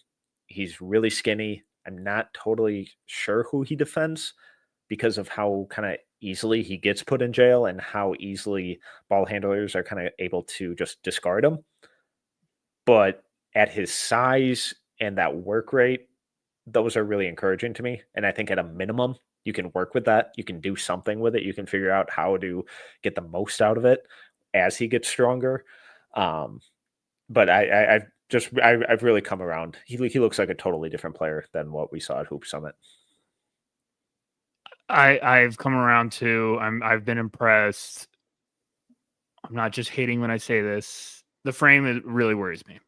he's really skinny. I'm not totally sure who he defends because of how kind of easily he gets put in jail and how easily ball handlers are kind of able to just discard him. But at his size and that work rate, those are really encouraging to me. And I think at a minimum, you can work with that. You can do something with it. You can figure out how to get the most out of it as he gets stronger. But I've really come around. He looks like a totally different player than what we saw at Hoop Summit. I've come around too. I've been impressed. I'm not just hating when I say this. The frame really worries me.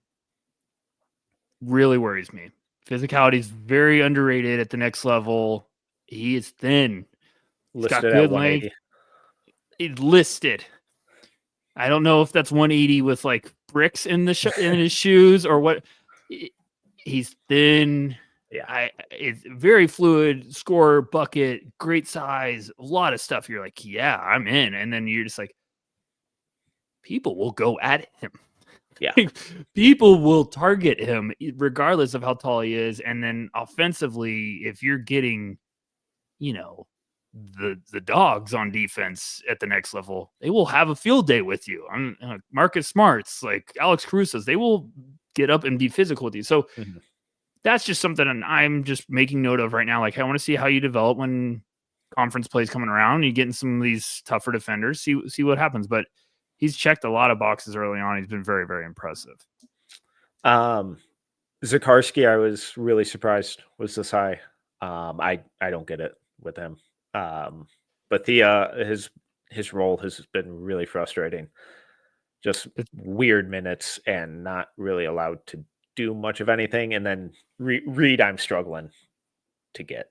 Really worries me. Physicality is very underrated at the next level. He is thin. He's got good length. He's listed. I don't know if that's 180 with like bricks in in his shoes or what. He's thin. Yeah. It's very fluid, score, bucket, great size, a lot of stuff. You're like, yeah, I'm in. And then you're just like, people will go at him. Yeah. People will target him regardless of how tall he is. And then offensively, if you're getting, the dogs on defense at the next level, they will have a field day with you. Marcus Smarts, like Alex Caruso's, they will get up and be physical with you. So that's just something I'm just making note of right now. Like, I want to see how you develop when conference plays coming around. You get in some of these tougher defenders, see what happens. But he's checked a lot of boxes early on. He's been very, very impressive. Zakarski, I was really surprised was this high. I don't get it with him. But his role has been really frustrating. Just weird minutes and not really allowed to do much of anything. And then Reed, I'm struggling to get.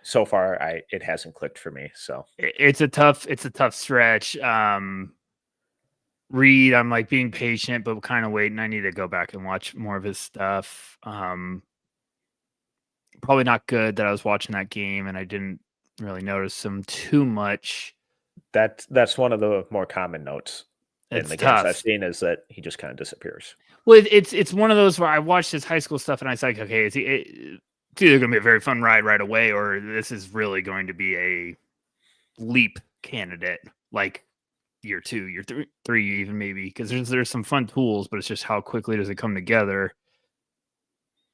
So far, it hasn't clicked for me. So it's a tough stretch. Reed, I'm like being patient, but kind of waiting. I need to go back and watch more of his stuff. Probably not good that I was watching that game and I didn't really notice him too much. That's one of the more common notes in the games I've seen, is that he just kind of disappears. Well, it's one of those where I watched his high school stuff and I was like, okay, it's either going to be a very fun ride right away, or this is really going to be a leap candidate, like year 2, year 3, even maybe, because there's some fun tools, but it's just how quickly does it come together.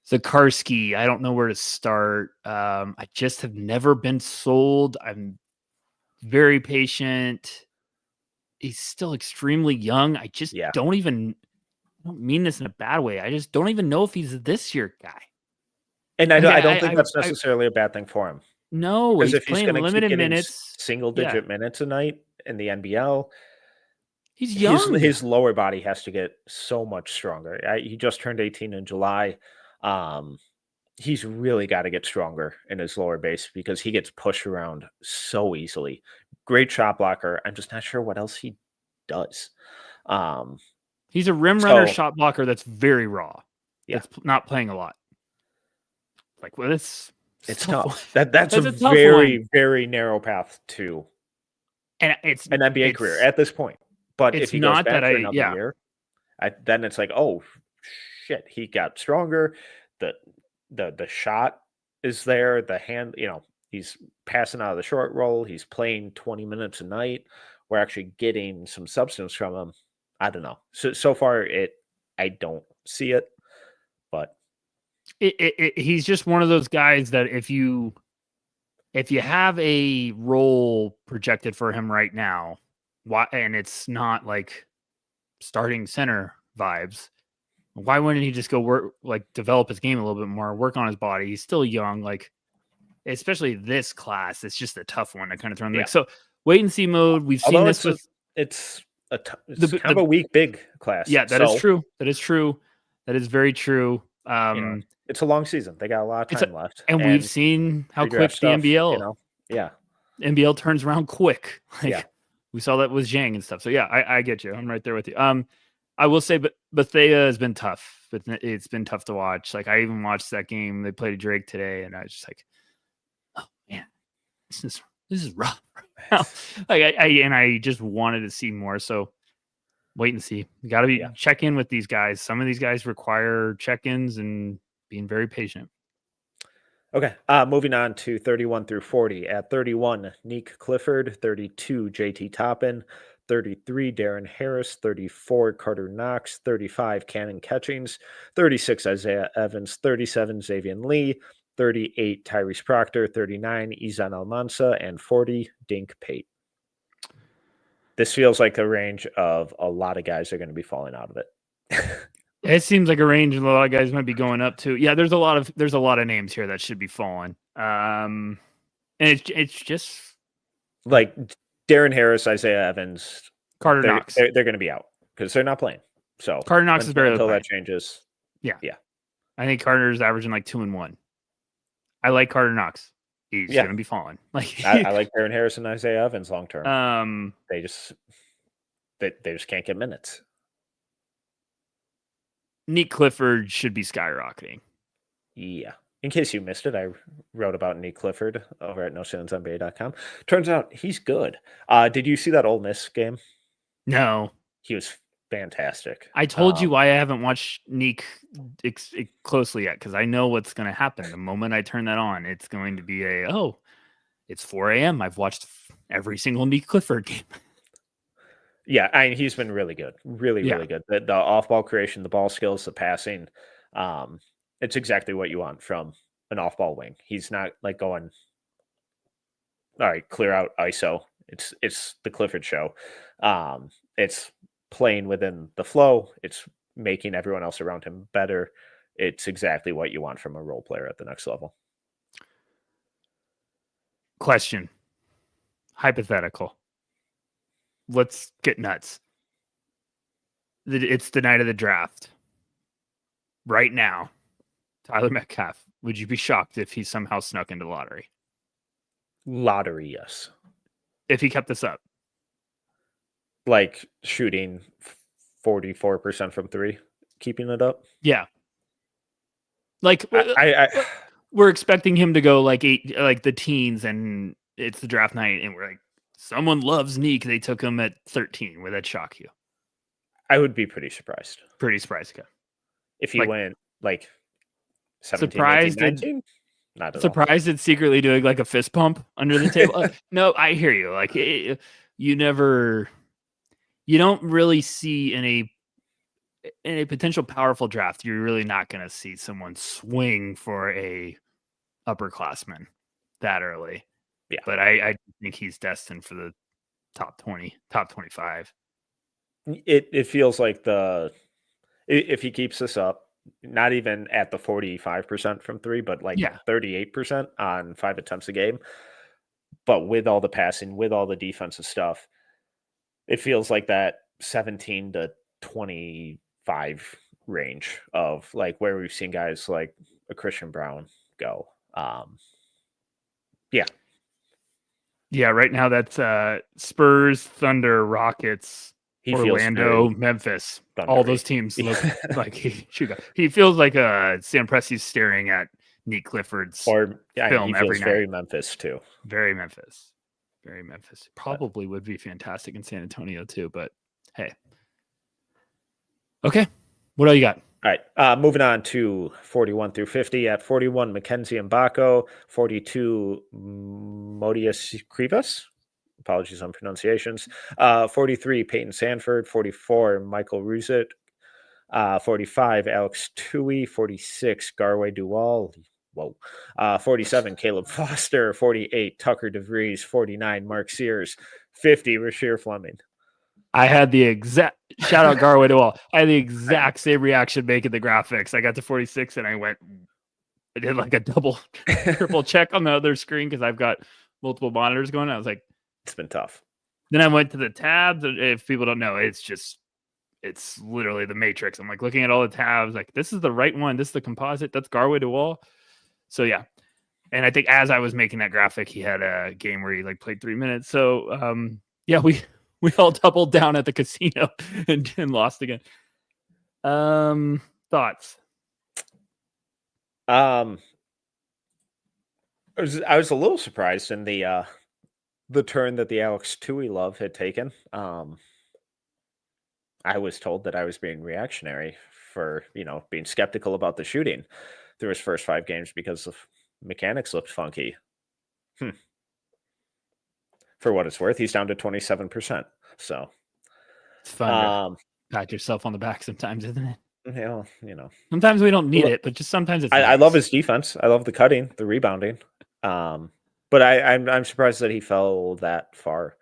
Zakarski, I don't know where to start. I just have never been sold. I'm very patient. He's still extremely young. I just don't mean this in a bad way. I just don't even know if he's a this year guy. And I don't think that's necessarily a bad thing for him. No, because he's if he's playing going to limited keep getting minutes, single-digit minutes a night in the NBL, he's young. His lower body has to get so much stronger. He just turned 18 in July. He's really got to get stronger in his lower base because he gets pushed around so easily. Great shot blocker. I'm just not sure what else he does. He's a rim runner shot blocker that's very raw. Yeah. That's not playing a lot. Like, well, it's tough. That's a tough very, one. very narrow path to and it's an NBA career at this point. But if he goes not back that for another year, then it's like, oh shit, he got stronger. The shot is there. The hand, he's passing out of the short roll. He's playing 20 minutes a night. We're actually getting some substance from him. I don't know. So far, I don't see it, but he's just one of those guys that if you have a role projected for him right now, and it's not like starting center vibes, why wouldn't he just go work, like develop his game a little bit more, work on his body? He's still young, like especially this class. It's just a tough one to kind of throw in. Like, so wait and see mode. We've seen this with it's kind of a weak big class. Yeah, that is true. That is true. That is very true. It's a long season. They got a lot of time left, and we've seen how quick the NBL. NBL turns around quick. Like we saw that with Zhang and stuff. So yeah, I get you. I'm right there with you. I will say, but Bethea has been tough. But it's been tough to watch. Like I even watched that game. They played Drake today, and I was just like, oh man, this is rough. Like I just wanted to see more. So wait and see. You got to check in with these guys. Some of these guys require check-ins and being very patient. Okay. Moving on to 31 through 40. At 31, Nick Clifford. 32, JT Toppin. 33, Darren Harris. 34, Carter Knox. 35, Cannon Catchings. 36, Isaiah Evans. 37, Xavier Lee. 38, Tyrese Proctor. 39, Izan Almansa. And 40, Dink Pate. This feels like a range of a lot of guys are going to be falling out of it. It seems like a range and a lot of guys might be going up to. Yeah, there's a lot of names here that should be falling. And it's just like Darren Harris, Isaiah Evans, Carter Knox. They're going to be out because they're not playing. So Carter Knox is barely until playing. That changes. Yeah. I think Carter's averaging like 2-1. I like Carter Knox. He's going to be falling. Like I like Darren Harris and Isaiah Evans long term. They just can't get minutes. Nick Clifford should be skyrocketing. Yeah. In case you missed it, I wrote about Nick Clifford over at NoSalesNBA.com. Turns out he's good. Did you see that Ole Miss game? No, He was fantastic. I told you why I haven't watched Neek closely yet, because I know what's going to happen. The moment I turn that on, it's going to be it's 4 a.m. I've watched every single Neek Clifford game. Yeah, he's been really good. Really, Yeah. really good. The off-ball creation, the ball skills, the passing, it's exactly what you want from an off-ball wing. He's not like going, all right, clear out ISO. It's the Clifford show. It's playing within the flow. It's making everyone else around him better. It's exactly what you want from a role player at the next level. Question. Hypothetical. Let's get nuts. It's the night of the draft. Right now, Tyler Metcalf, would you be shocked if he somehow snuck into the lottery? Lottery, yes. If he kept this up? Like shooting 44% from three, keeping it up. Yeah. Like I we're expecting him to go like the teens, and it's the draft night, and we're like, someone loves Neek. They took him at 13. Would that shock you? I would be pretty surprised. Pretty surprised. Okay. If he went like 17, surprised 18, 19, not at surprised all. it's secretly doing like a fist pump under the table. No, I hear you. Like you don't really see in a potential powerful draft, you're really not going to see someone swing for a upperclassman that early. Yeah. But I think he's destined for the top 20, top 25. It feels like if he keeps this up, not even at the 45% from three, but like 38% on 5 attempts a game. But with all the passing, with all the defensive stuff, it feels like that 17 to 25 range of like where we've seen guys like a Christian Brown go. Yeah. Yeah, right now that's Spurs, Thunder, Rockets, Orlando, Memphis. thundery. All those teams look like he feels like Sam Presti's staring at Neek Clifford's film he every night. Very Memphis too. Very Memphis. Very Memphis. Probably would be fantastic in San Antonio too, but hey. Okay. What do you got? All right. Moving on to 41 through 50. At 41, Mackenzie Mbako. 42, Modius Krivas. Apologies on pronunciations. 43, Peyton Sanford. 44, Michael Ruzit. 45, Alex Tui. 46, Garway Duval. Whoa. 47, Caleb Foster. 48, Tucker DeVries. 49, Mark Sears. 50, Rasheer Fleming. I had the exact shout out Garway to all. I had the exact same reaction making the graphics. I got to 46 and I did like a triple check on the other screen because I've got multiple monitors going. I was like, it's been tough. Then I went to the tabs. If people don't know, it's literally the matrix. I'm like looking at all the tabs, like this is the right one. This is the composite. That's Garway to all. So yeah. And I think as I was making that graphic, he had a game where he like played 3 minutes. So yeah, we all doubled down at the casino and lost again. Thoughts? I was a little surprised in the turn that the Alex Tui love had taken. I was told that I was being reactionary for, being skeptical about the shooting through his first 5 games because the mechanics looked funky. For what it's worth, he's down to 27%. So it's fun to pat yourself on the back sometimes, isn't it? Yeah, sometimes we don't need it, but just sometimes it's. I love his defense. I love the cutting, the rebounding. But I'm surprised that he fell that far.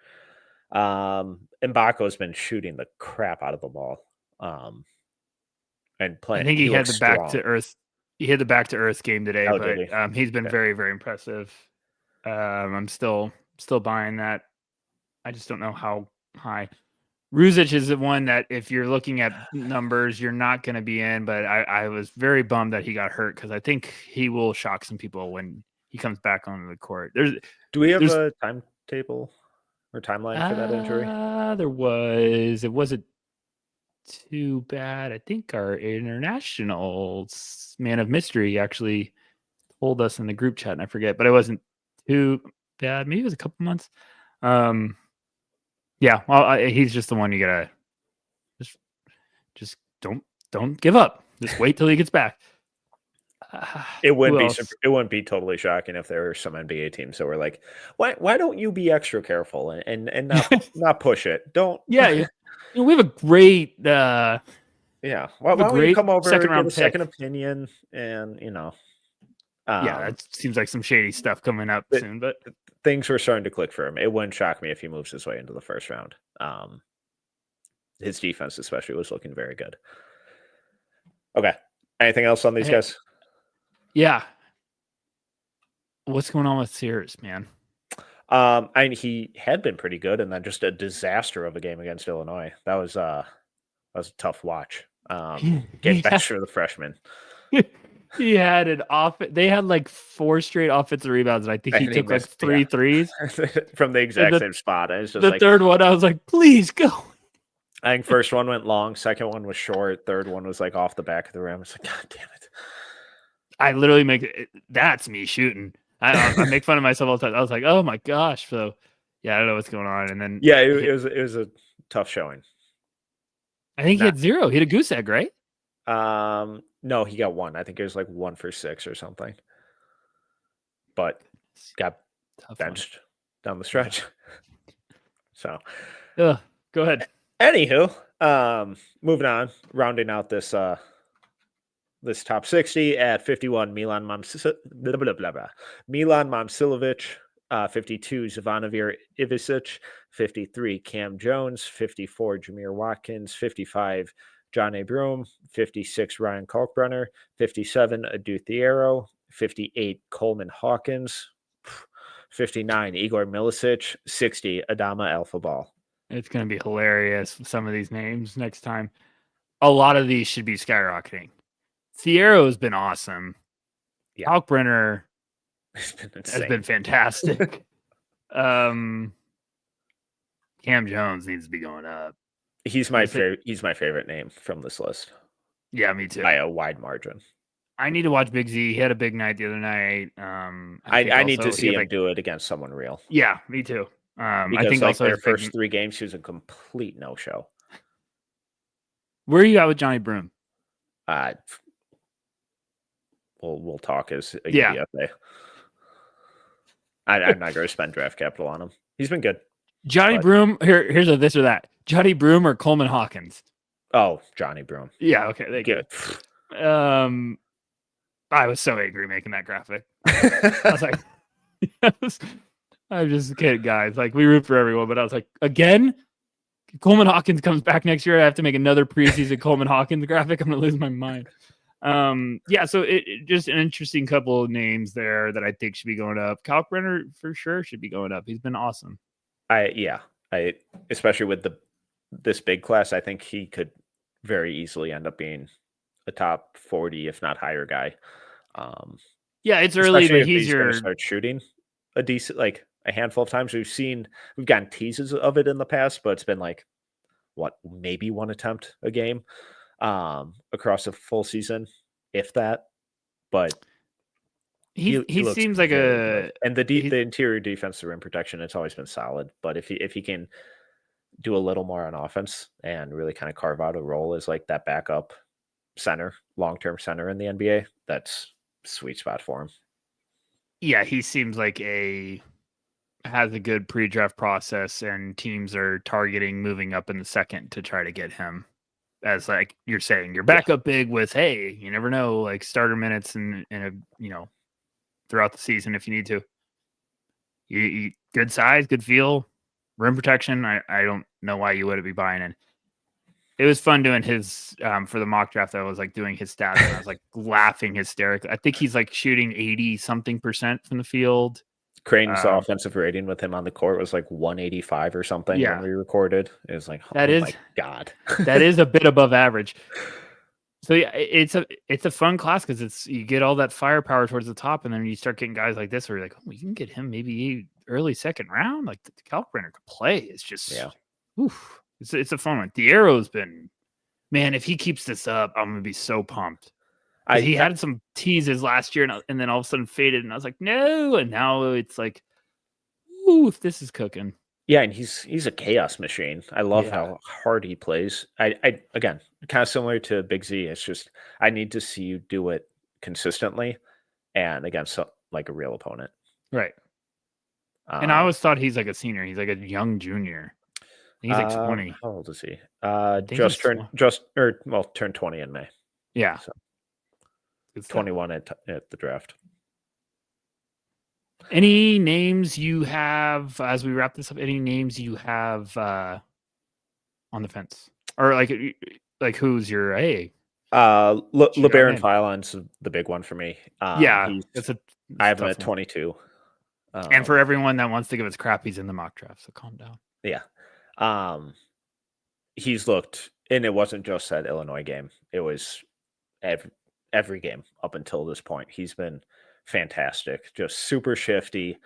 Mbako's been shooting the crap out of the ball. And playing. I think he had the back to earth. He hit the back to earth game today, but he's been very, very impressive. I'm still buying that. I just don't know how high. Ruzic is the one that if you're looking at numbers, you're not going to be in, but I was very bummed that he got hurt because I think he will shock some people when he comes back onto the court. Do we have a timetable or timeline for that injury? There was. It wasn't. too bad. I think our international man of mystery actually told us in the group chat, and I forget, but it wasn't too bad. Maybe it was a couple months. Yeah, well, he's just the one you gotta just don't give up. Just wait till he gets back. It Who wouldn't be else? it wouldn't be totally shocking if there were some NBA teams that were like, why don't you be extra careful and not push it? Don't Yeah, we have a great yeah. Why don't you come over, second get round a second pick. opinion, and Yeah, um, that seems like some shady stuff coming up but soon. But things were starting to click for him. It wouldn't shock me if he moves his way into the first round. His defense, especially, was looking very good. Okay. Anything else on these guys? Yeah. What's going on with Sears, man? He had been pretty good, and then just a disaster of a game against Illinois. That was a tough watch. Getting benched for the freshman. He had an They had like 4 straight offensive rebounds, and I think he And he took like missed, 3 threes from the exact the, same spot. And it's just the like third one. I was like, please go. I think first one went long, second one was short, third one was like off the back of the rim. It's like, God damn it! I literally that's me shooting. I make fun of myself all the time. I was like, oh my gosh. So yeah, I don't know what's going on. And then yeah, it was a tough showing. I think he had 0. He had a goose egg, right? No, he got 1. I think it was like 1 for 6 or something. But got benched down the stretch. So, go ahead. Anywho, moving on, rounding out this this top 60 at 51, Milan Momcilovic, 52, Zvonimir Ivicic, 53, Cam Jones, 54, Jameer Watkins, 55, John A. Broom, 56, Ryan Kalkbrenner, 57, Adu Thiero, 58, Coleman Hawkins, 59, Igor Milicic, 60, Adama Alphaball. It's going to be hilarious with some of these names next time. A lot of these should be skyrocketing. Thiero has been awesome. Yeah. Kalkbrenner has been fantastic. Cam Jones needs to be going up. He's my favorite name from this list. Yeah, me too. By a wide margin. I need to watch Big Z. He had a big night the other night. I need to see him do it against someone real. Yeah, me too. Because I think also their first 3 games, he was a complete no-show. Where are you at with Johnny Broom? We'll talk as a UDFA. I'm not going to spend draft capital on him. He's been good. Johnny Broom. Here's a this or that. Johnny Broom or Coleman Hawkins? Oh, Johnny Broom. Yeah. Okay. Good. I was so angry making that graphic. I was like, I'm just kidding, guys. Like, we root for everyone, but I was like, again, Coleman Hawkins comes back next year. I have to make another preseason Coleman Hawkins graphic. I'm gonna lose my mind. Yeah. So it just an interesting couple of names there that I think should be going up. Kalkbrenner for sure should be going up. He's been awesome. Especially with this big class, I think he could very easily end up being a top 40, if not higher guy. Yeah, it's early, but he's going to start shooting a decent, like a handful of times. We've gotten teases of it in the past, but it's been like maybe 1 attempt a game across a full season, if that. But he seems like and the interior defense, the rim protection, it's always been solid. But if he can do a little more on offense and really kind of carve out a role as like that backup center, long-term center in the NBA, that's sweet spot for him. Yeah, he seems like has a good pre-draft process, and teams are targeting moving up in the second to try to get him as, like you're saying, your backup big with, hey, you never know, like starter minutes and throughout the season if you need to. You good size, good feel, rim protection. I don't know why you wouldn't be buying in. It was fun doing his for the mock draft. I was like doing his stats and I was like laughing hysterically. I think he's like shooting 80-something% from the field. Creighton's offensive rating with him on the court was like 185 or something when we recorded. It was like, my God. That is a bit above average. So yeah, it's a fun class because you get all that firepower towards the top, and then you start getting guys like this where you're like, oh, you can get him maybe early second round. Like Kalkbrenner could play. It's just, oof. It's a fun one. Thiero's been Man, if he keeps this up, I'm gonna be so pumped. He had some teases last year, and then all of a sudden faded, and I was like, no. And now it's like, ooh, if this is cooking. Yeah, and he's a chaos machine. I love how hard he plays. I again, kind of similar to Big Z. It's just I need to see you do it consistently and against like a real opponent. Right. And I always thought he's like a senior. He's like a young junior. He's like 20. How old is he? Turned 20 in May. Yeah. So 21 at the draft. Any names you have as we wrap this up? Any names you have on the fence, or like who's your LeBaron Filon's the big one for me. I have him at 22. And for everyone that wants to give us crap, he's in the mock draft, so calm down. Yeah. He's looked, and it wasn't just that Illinois game. It was every game up until this point. He's been fantastic, just super shifty,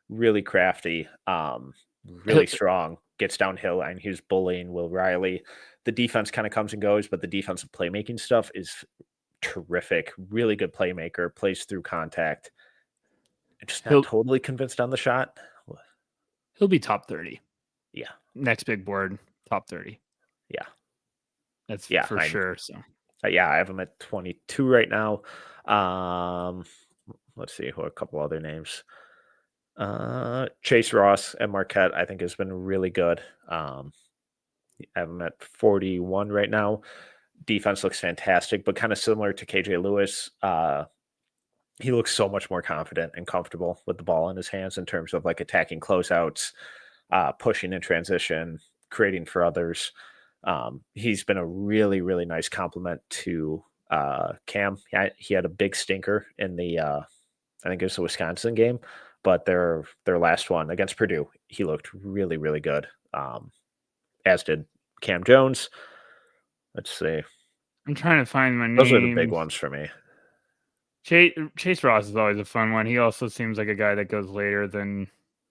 really crafty, really strong, gets downhill, and he's bullying Will Riley. The defense kind of comes and goes, but the defensive playmaking stuff is terrific. Really good playmaker, plays through contact. I'm just not totally convinced on the shot. He'll be top 30. Yeah. Next big board, top 30. Yeah. That's for sure. So yeah, I have him at 22 right now. Let's see a couple other names. Chase Ross at Marquette, I think, has been really good. I have him at 41 right now. Defense looks fantastic, but kind of similar to KJ Lewis. He looks so much more confident and comfortable with the ball in his hands in terms of like attacking closeouts, pushing in transition, creating for others. He's been a really, really nice compliment to Cam. He had a big stinker in the I think it was the Wisconsin game, but their last one against Purdue, he looked really, really good. As did Cam Jones. Let's see. I'm trying to find my name. Those are the big ones for me. Chase Ross is always a fun one. He also seems like a guy that goes later than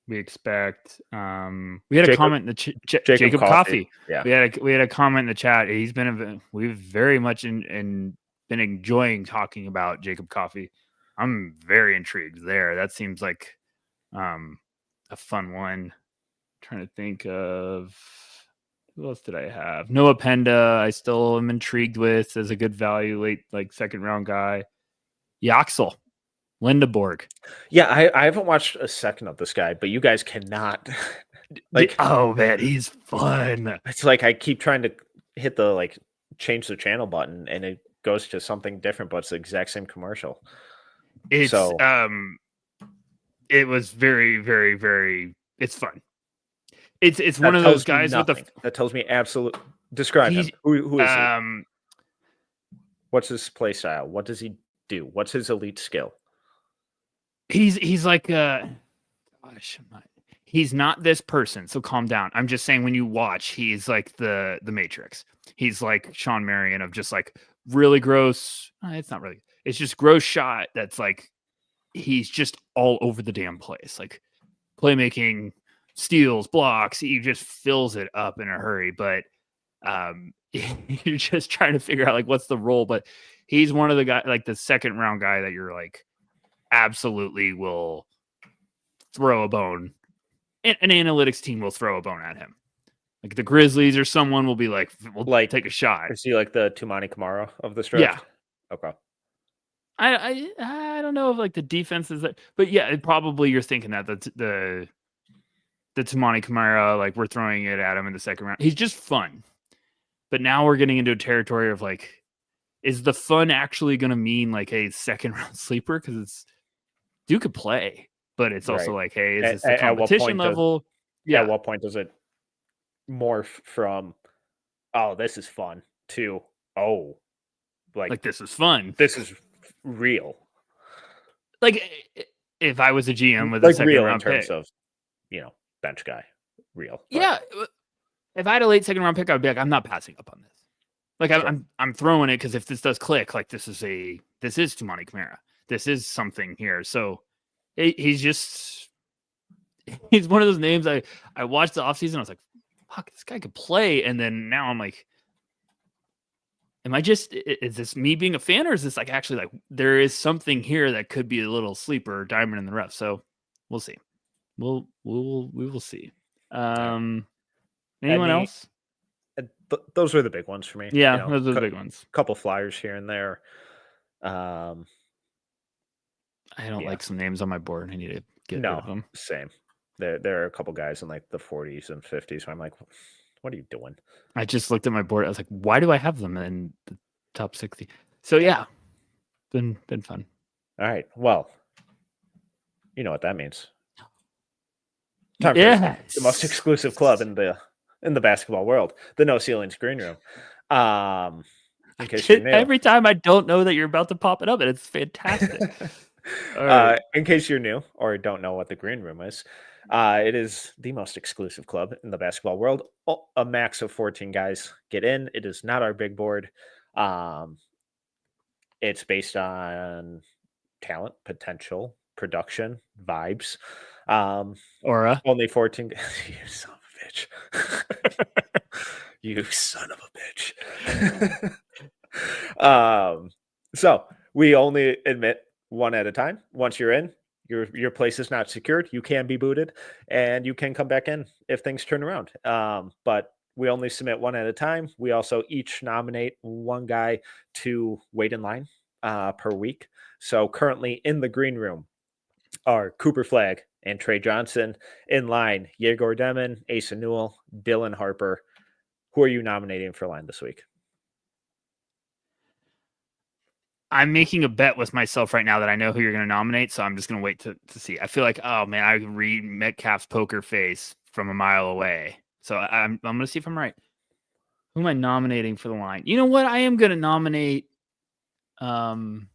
we expect. We had a comment in the Jacob Coffey. Yeah, we had a comment in the chat. We've very much been enjoying talking about Jacob Coffey. I'm very intrigued there. That seems like a fun one. I'm trying to think of who else did I have? Noah Penda. I still am intrigued with as a good value late, like second round guy. Yaxel Lindeborg. Yeah, I haven't watched a second of this guy, but you guys cannot oh man, he's fun. It's like I keep trying to hit the change the channel button and it goes to something different, but it's the exact same commercial. It was very, very, very it's fun. It's one of those guys with that tells me absolute describe him. Who is he? What's his play style? What does he do? What's his elite skill? He's like he's not this person, so calm down. I'm just saying when you watch, he's like the Matrix. He's like Sean Marion of just like really gross. It's not really. It's just gross shot. That's like he's just all over the damn place. Like playmaking, steals, blocks. He just fills it up in a hurry. But you're just trying to figure out like what's the role. But he's one of the guys, like the second round guy that you're like absolutely will throw a bone. An analytics team will throw a bone at him. Like the Grizzlies or someone will be like, we'll take a shot. Is he like the Tumani Kamara of this draft? Yeah. Okay. I don't know if like the defense is that, but yeah, probably you're thinking that the Tumani Kamara, like we're throwing it at him in the second round. He's just fun. But now we're getting into a territory of like, is the fun actually going to mean like a second round sleeper? Because it's Duke could play, but it's also like, hey, is this the competition level? At what point does it morph from, oh, this is fun to, oh, like this is fun. This is real. Like if I was a GM with a second real round in terms pick, of, bench guy, real. But. Yeah. If I had a late second round pick, I'd be like, I'm not passing up on this. Like sure. I'm throwing it because if this does click, like this is Tumani Kamara. This is something here. So he's one of those names I watched the offseason. I was like, fuck, this guy could play. And then now I'm like, is this me being a fan, or is this like actually like there is something here that could be a little sleeper diamond in the rough? So we'll see. We will see. Anyone else? Those were the big ones for me. Yeah, those are the big ones. Couple flyers here and there. I don't like some names on my board. I need to get rid of them. Same. There are a couple guys in like the 40s and 50s. So I'm like, what are you doing? I just looked at my board. I was like, why do I have them in the top 60? So yeah, been fun. All right. Well, you know what that means. Yeah, the most exclusive club in the basketball world, the No Ceilings Green Room. In case you're new. Every time I don't know that you're about to pop it up, and it's fantastic. Right. In case you're new or don't know what the Green Room is, it is the most exclusive club in the basketball world. A max of 14 guys get in. It is not our big board. It's based on talent, potential, production, vibes. Aura. Only 14. You son of a bitch. You son of a bitch. So we only admit one at a time. Once you're in, your place is not secured. You can be booted, and you can come back in if things turn around. But we only submit one at a time. We also each nominate one guy to wait in line per week. So currently in the Green Room are Cooper Flagg and Trey Johnson. In line, Yegor Demon, Asa Newell, Dylan Harper. Who are you nominating for line this week? I'm making a bet with myself right now that I know who you're going to nominate, so I'm just going to wait to see. I feel like, oh man, I can read Metcalf's poker face from a mile away. So I'm going to see if I'm right. Who am I nominating for the line? You know what? I am going to nominate someone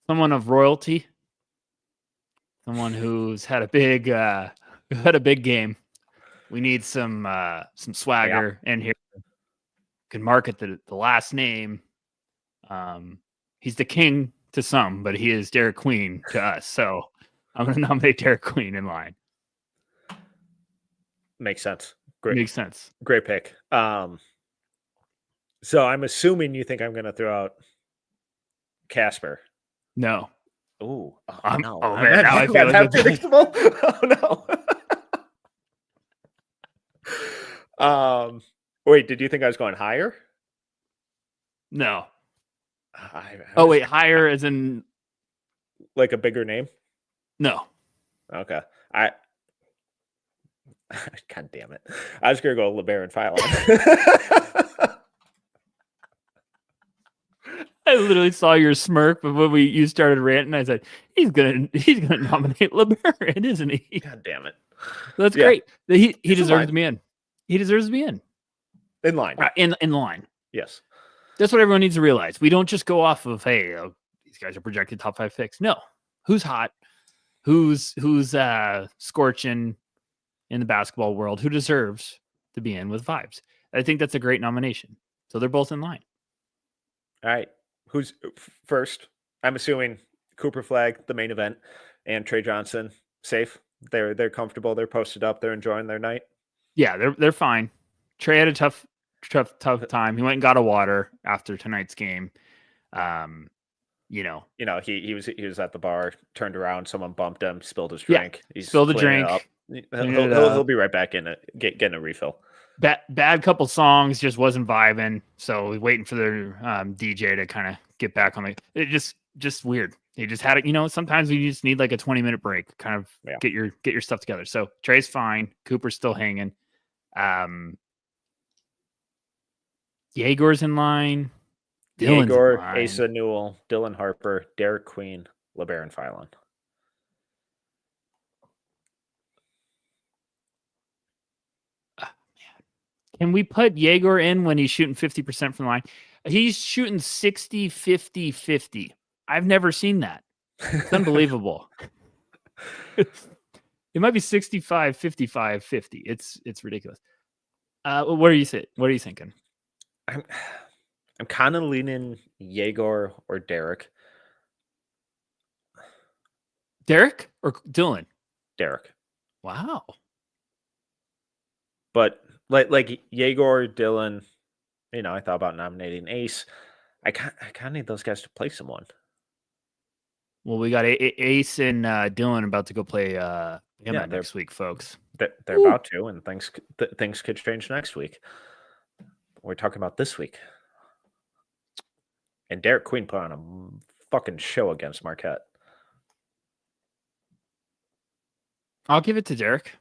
of royalty, someone who's had a big game. We need some swagger in here. Can market the last name. He's the king to some, but he is Derek Queen to us. So I'm going to nominate Derek Queen in line. Makes sense. Great. Makes sense. Great pick. So I'm assuming you think I'm going to throw out Casper. No. Ooh. No. Oh man, now I feel like that's predictable. Oh no. Wait, did you think I was going higher? No. Wait, higher as in like a bigger name? No. Okay. God damn it. I was gonna go LeBaron Philon. I literally saw your smirk, but when you started ranting, I said, he's gonna nominate LeBaron, isn't he? God damn it. That's great. He deserves to be in. He deserves to be in. In line. In line. Yes. That's what everyone needs to realize. We don't just go off of, hey, these guys are projected top 5 picks. No. Who's hot? Who's scorching in the basketball world? Who deserves to be in with vibes? I think that's a great nomination. So they're both in line. All right. Who's first? I'm assuming Cooper Flagg, the main event, and Trey Johnson, safe. They're comfortable. They're posted up. They're enjoying their night. Yeah, they're fine. Trey had a tough time. He went and got a water after tonight's game. He was at the bar, turned around, someone bumped him, spilled his drink. He spilled a drink. He'll be right back in it, getting a refill. Bad couple songs, just wasn't vibing. So waiting for their DJ to kind of get back on it. Just weird. He just had it. Sometimes we just need like a 20-minute break, kind of get your stuff together. So Trey's fine. Cooper's still hanging. Yegor's in line. Yegor, Asa Newell, Dylan Harper, Derek Queen, LeBaron Philon. Can we put Yegor in when he's shooting 50% from the line? He's shooting 60, 50, 50. I've never seen that. It's unbelievable. It might be 65, 55, 50. It's ridiculous. What are you thinking? I'm kind of leaning Yegor or Derek. Derek or Dylan? Derek. Wow. But like Yegor, Dylan, I thought about nominating Ace. I kind of need those guys to play someone. Well, we got Ace and Dylan about to go play Bama next week, folks. They're about to, and things could change next week. We're talking about this week. And Derek Queen put on a fucking show against Marquette. I'll give it to Derek.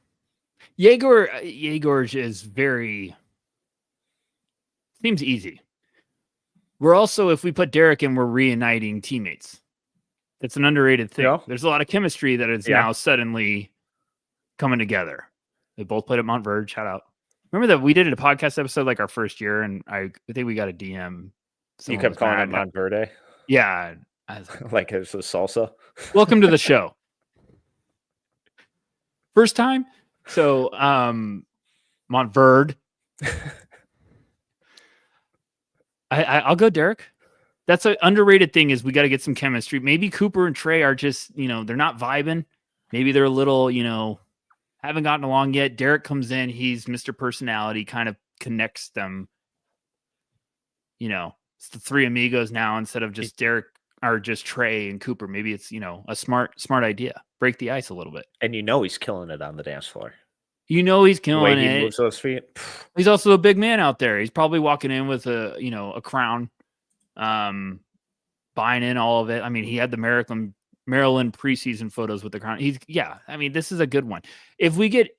Yegor is very seems easy. We're also, if we put Derek in, we're reuniting teammates. It's an underrated thing. There's a lot of chemistry that is now suddenly coming together. They both played at Montverde. Shout out. Remember that we did a podcast episode like our first year, and I think we got a DM. You kept calling it Montverde? Yeah. Like it was a salsa? Welcome to the show. First time? So, Montverde. I'll go Derek. That's an underrated thing is we got to get some chemistry. Maybe Cooper and Trey are just, they're not vibing. Maybe they're a little, haven't gotten along yet. Derek comes in. He's Mr. Personality, kind of connects them. It's the three amigos now instead of just Derek or just Trey and Cooper. Maybe it's, a smart idea. Break the ice a little bit. And he's killing it on the dance floor. He's killing it. He moves those feet. He's also a big man out there. He's probably walking in with a crown. Buying in all of it. I mean, he had the Maryland preseason photos with the crown. This is a good one. If we get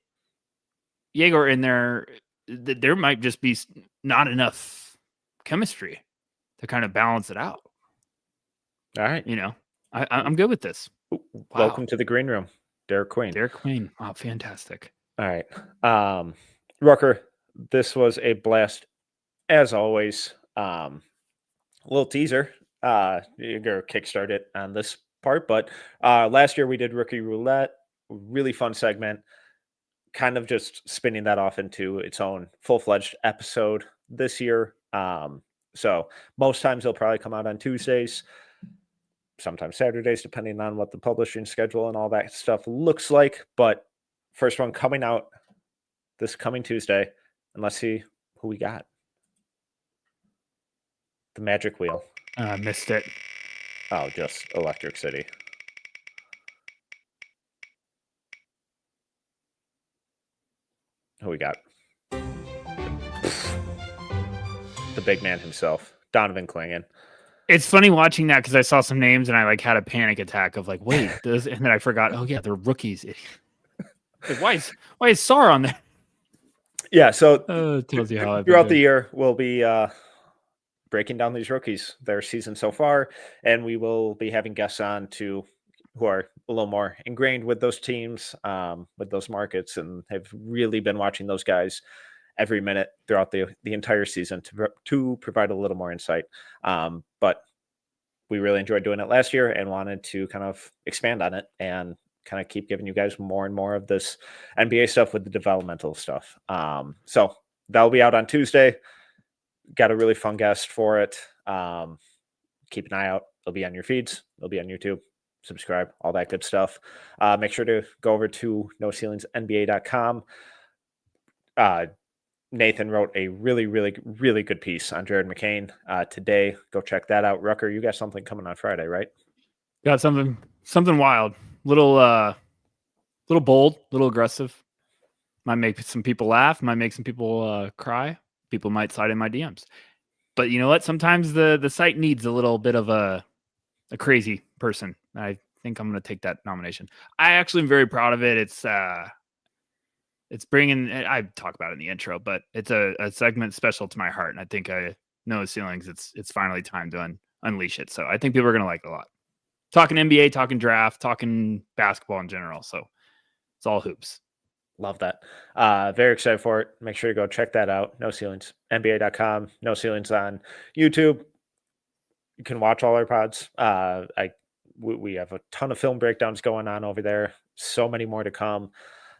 Yegor in there, there might just be not enough chemistry to kind of balance it out. All right. I'm good with this. Wow. Welcome to the green room, Derek Queen. Derek Queen. Wow, fantastic. All right. Rucker, this was a blast as always. Little teaser. You're going to kickstart it on this part, but last year we did Rookie Roulette, really fun segment, kind of just spinning that off into its own full-fledged episode this year. So most times they'll probably come out on Tuesdays, sometimes Saturdays, depending on what the publishing schedule and all that stuff looks like. But first one coming out this coming Tuesday, and let's see who we got. The magic wheel. Missed it. Oh, just Electric City. Who we got? The big man himself, Donovan Clingan. It's funny watching that because I saw some names and I had a panic attack of wait, and then I forgot. Oh yeah, they're rookies. Why is Sar on there? Yeah, so it tells you how throughout the year we'll be breaking down these rookies, their season so far, and we will be having guests on who are a little more ingrained with those teams, with those markets, and have really been watching those guys every minute throughout the entire season to provide a little more insight. But we really enjoyed doing it last year and wanted to kind of expand on it and kind of keep giving you guys more and more of this NBA stuff with the developmental stuff. So that'll be out on Tuesday. Got a really fun guest for it. Keep an eye out. It'll be on your feeds. It'll be on YouTube. Subscribe, all that good stuff. Make sure to go over to NoCeilingsNBA.com. Nathan wrote a really, really, really good piece on Jared McCain today. Go check that out. Rucker, you got something coming on Friday, right? Got something wild. Little bold, little aggressive. Might make some people laugh. Might make some people cry. People might slide in my DMs. But you know what? Sometimes the site needs a little bit of a crazy person. I think I'm going to take that nomination. I actually am very proud of it. It's bringing, I talk about it in the intro, but it's a segment special to my heart. And I think I know ceilings. It's finally time to unleash it. So I think people are going to like it a lot. Talking NBA, talking draft, talking basketball in general. So it's all hoops. Love that. Very excited for it. Make sure to go check that out. No Ceilings, NBA.com. No Ceilings on YouTube. You can watch all our pods. We have a ton of film breakdowns going on over there. So many more to come.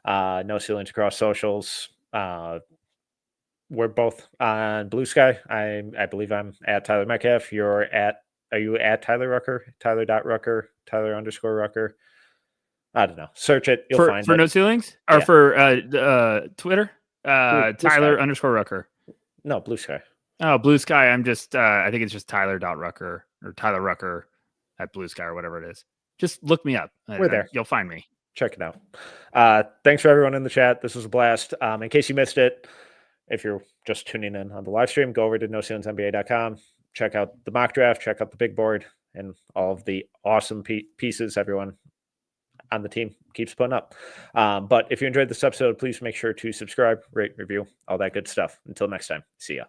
No Ceilings across socials. We're both on Blue Sky. I believe I'm at Tyler Metcalf. Are you at Tyler Rucker? Tyler.Rucker, Tyler_Rucker. I don't know. Search it. You'll find it. For No Ceilings? Or for Twitter? Tyler_Rucker. No, Blue Sky. Oh, Blue Sky. I'm just, I think it's just Tyler.Rucker or Tyler Rucker at Blue Sky or whatever it is. Just look me up. We're there. You'll find me. Check it out. Thanks for everyone in the chat. This was a blast. In case you missed it, if you're just tuning in on the live stream, go over to noceilingsnba.com. Check out the mock draft, check out the big board, and all of the awesome pieces everyone on the team keeps putting up. But if you enjoyed this episode, please make sure to subscribe, rate, review, all that good stuff. Until next time, see ya.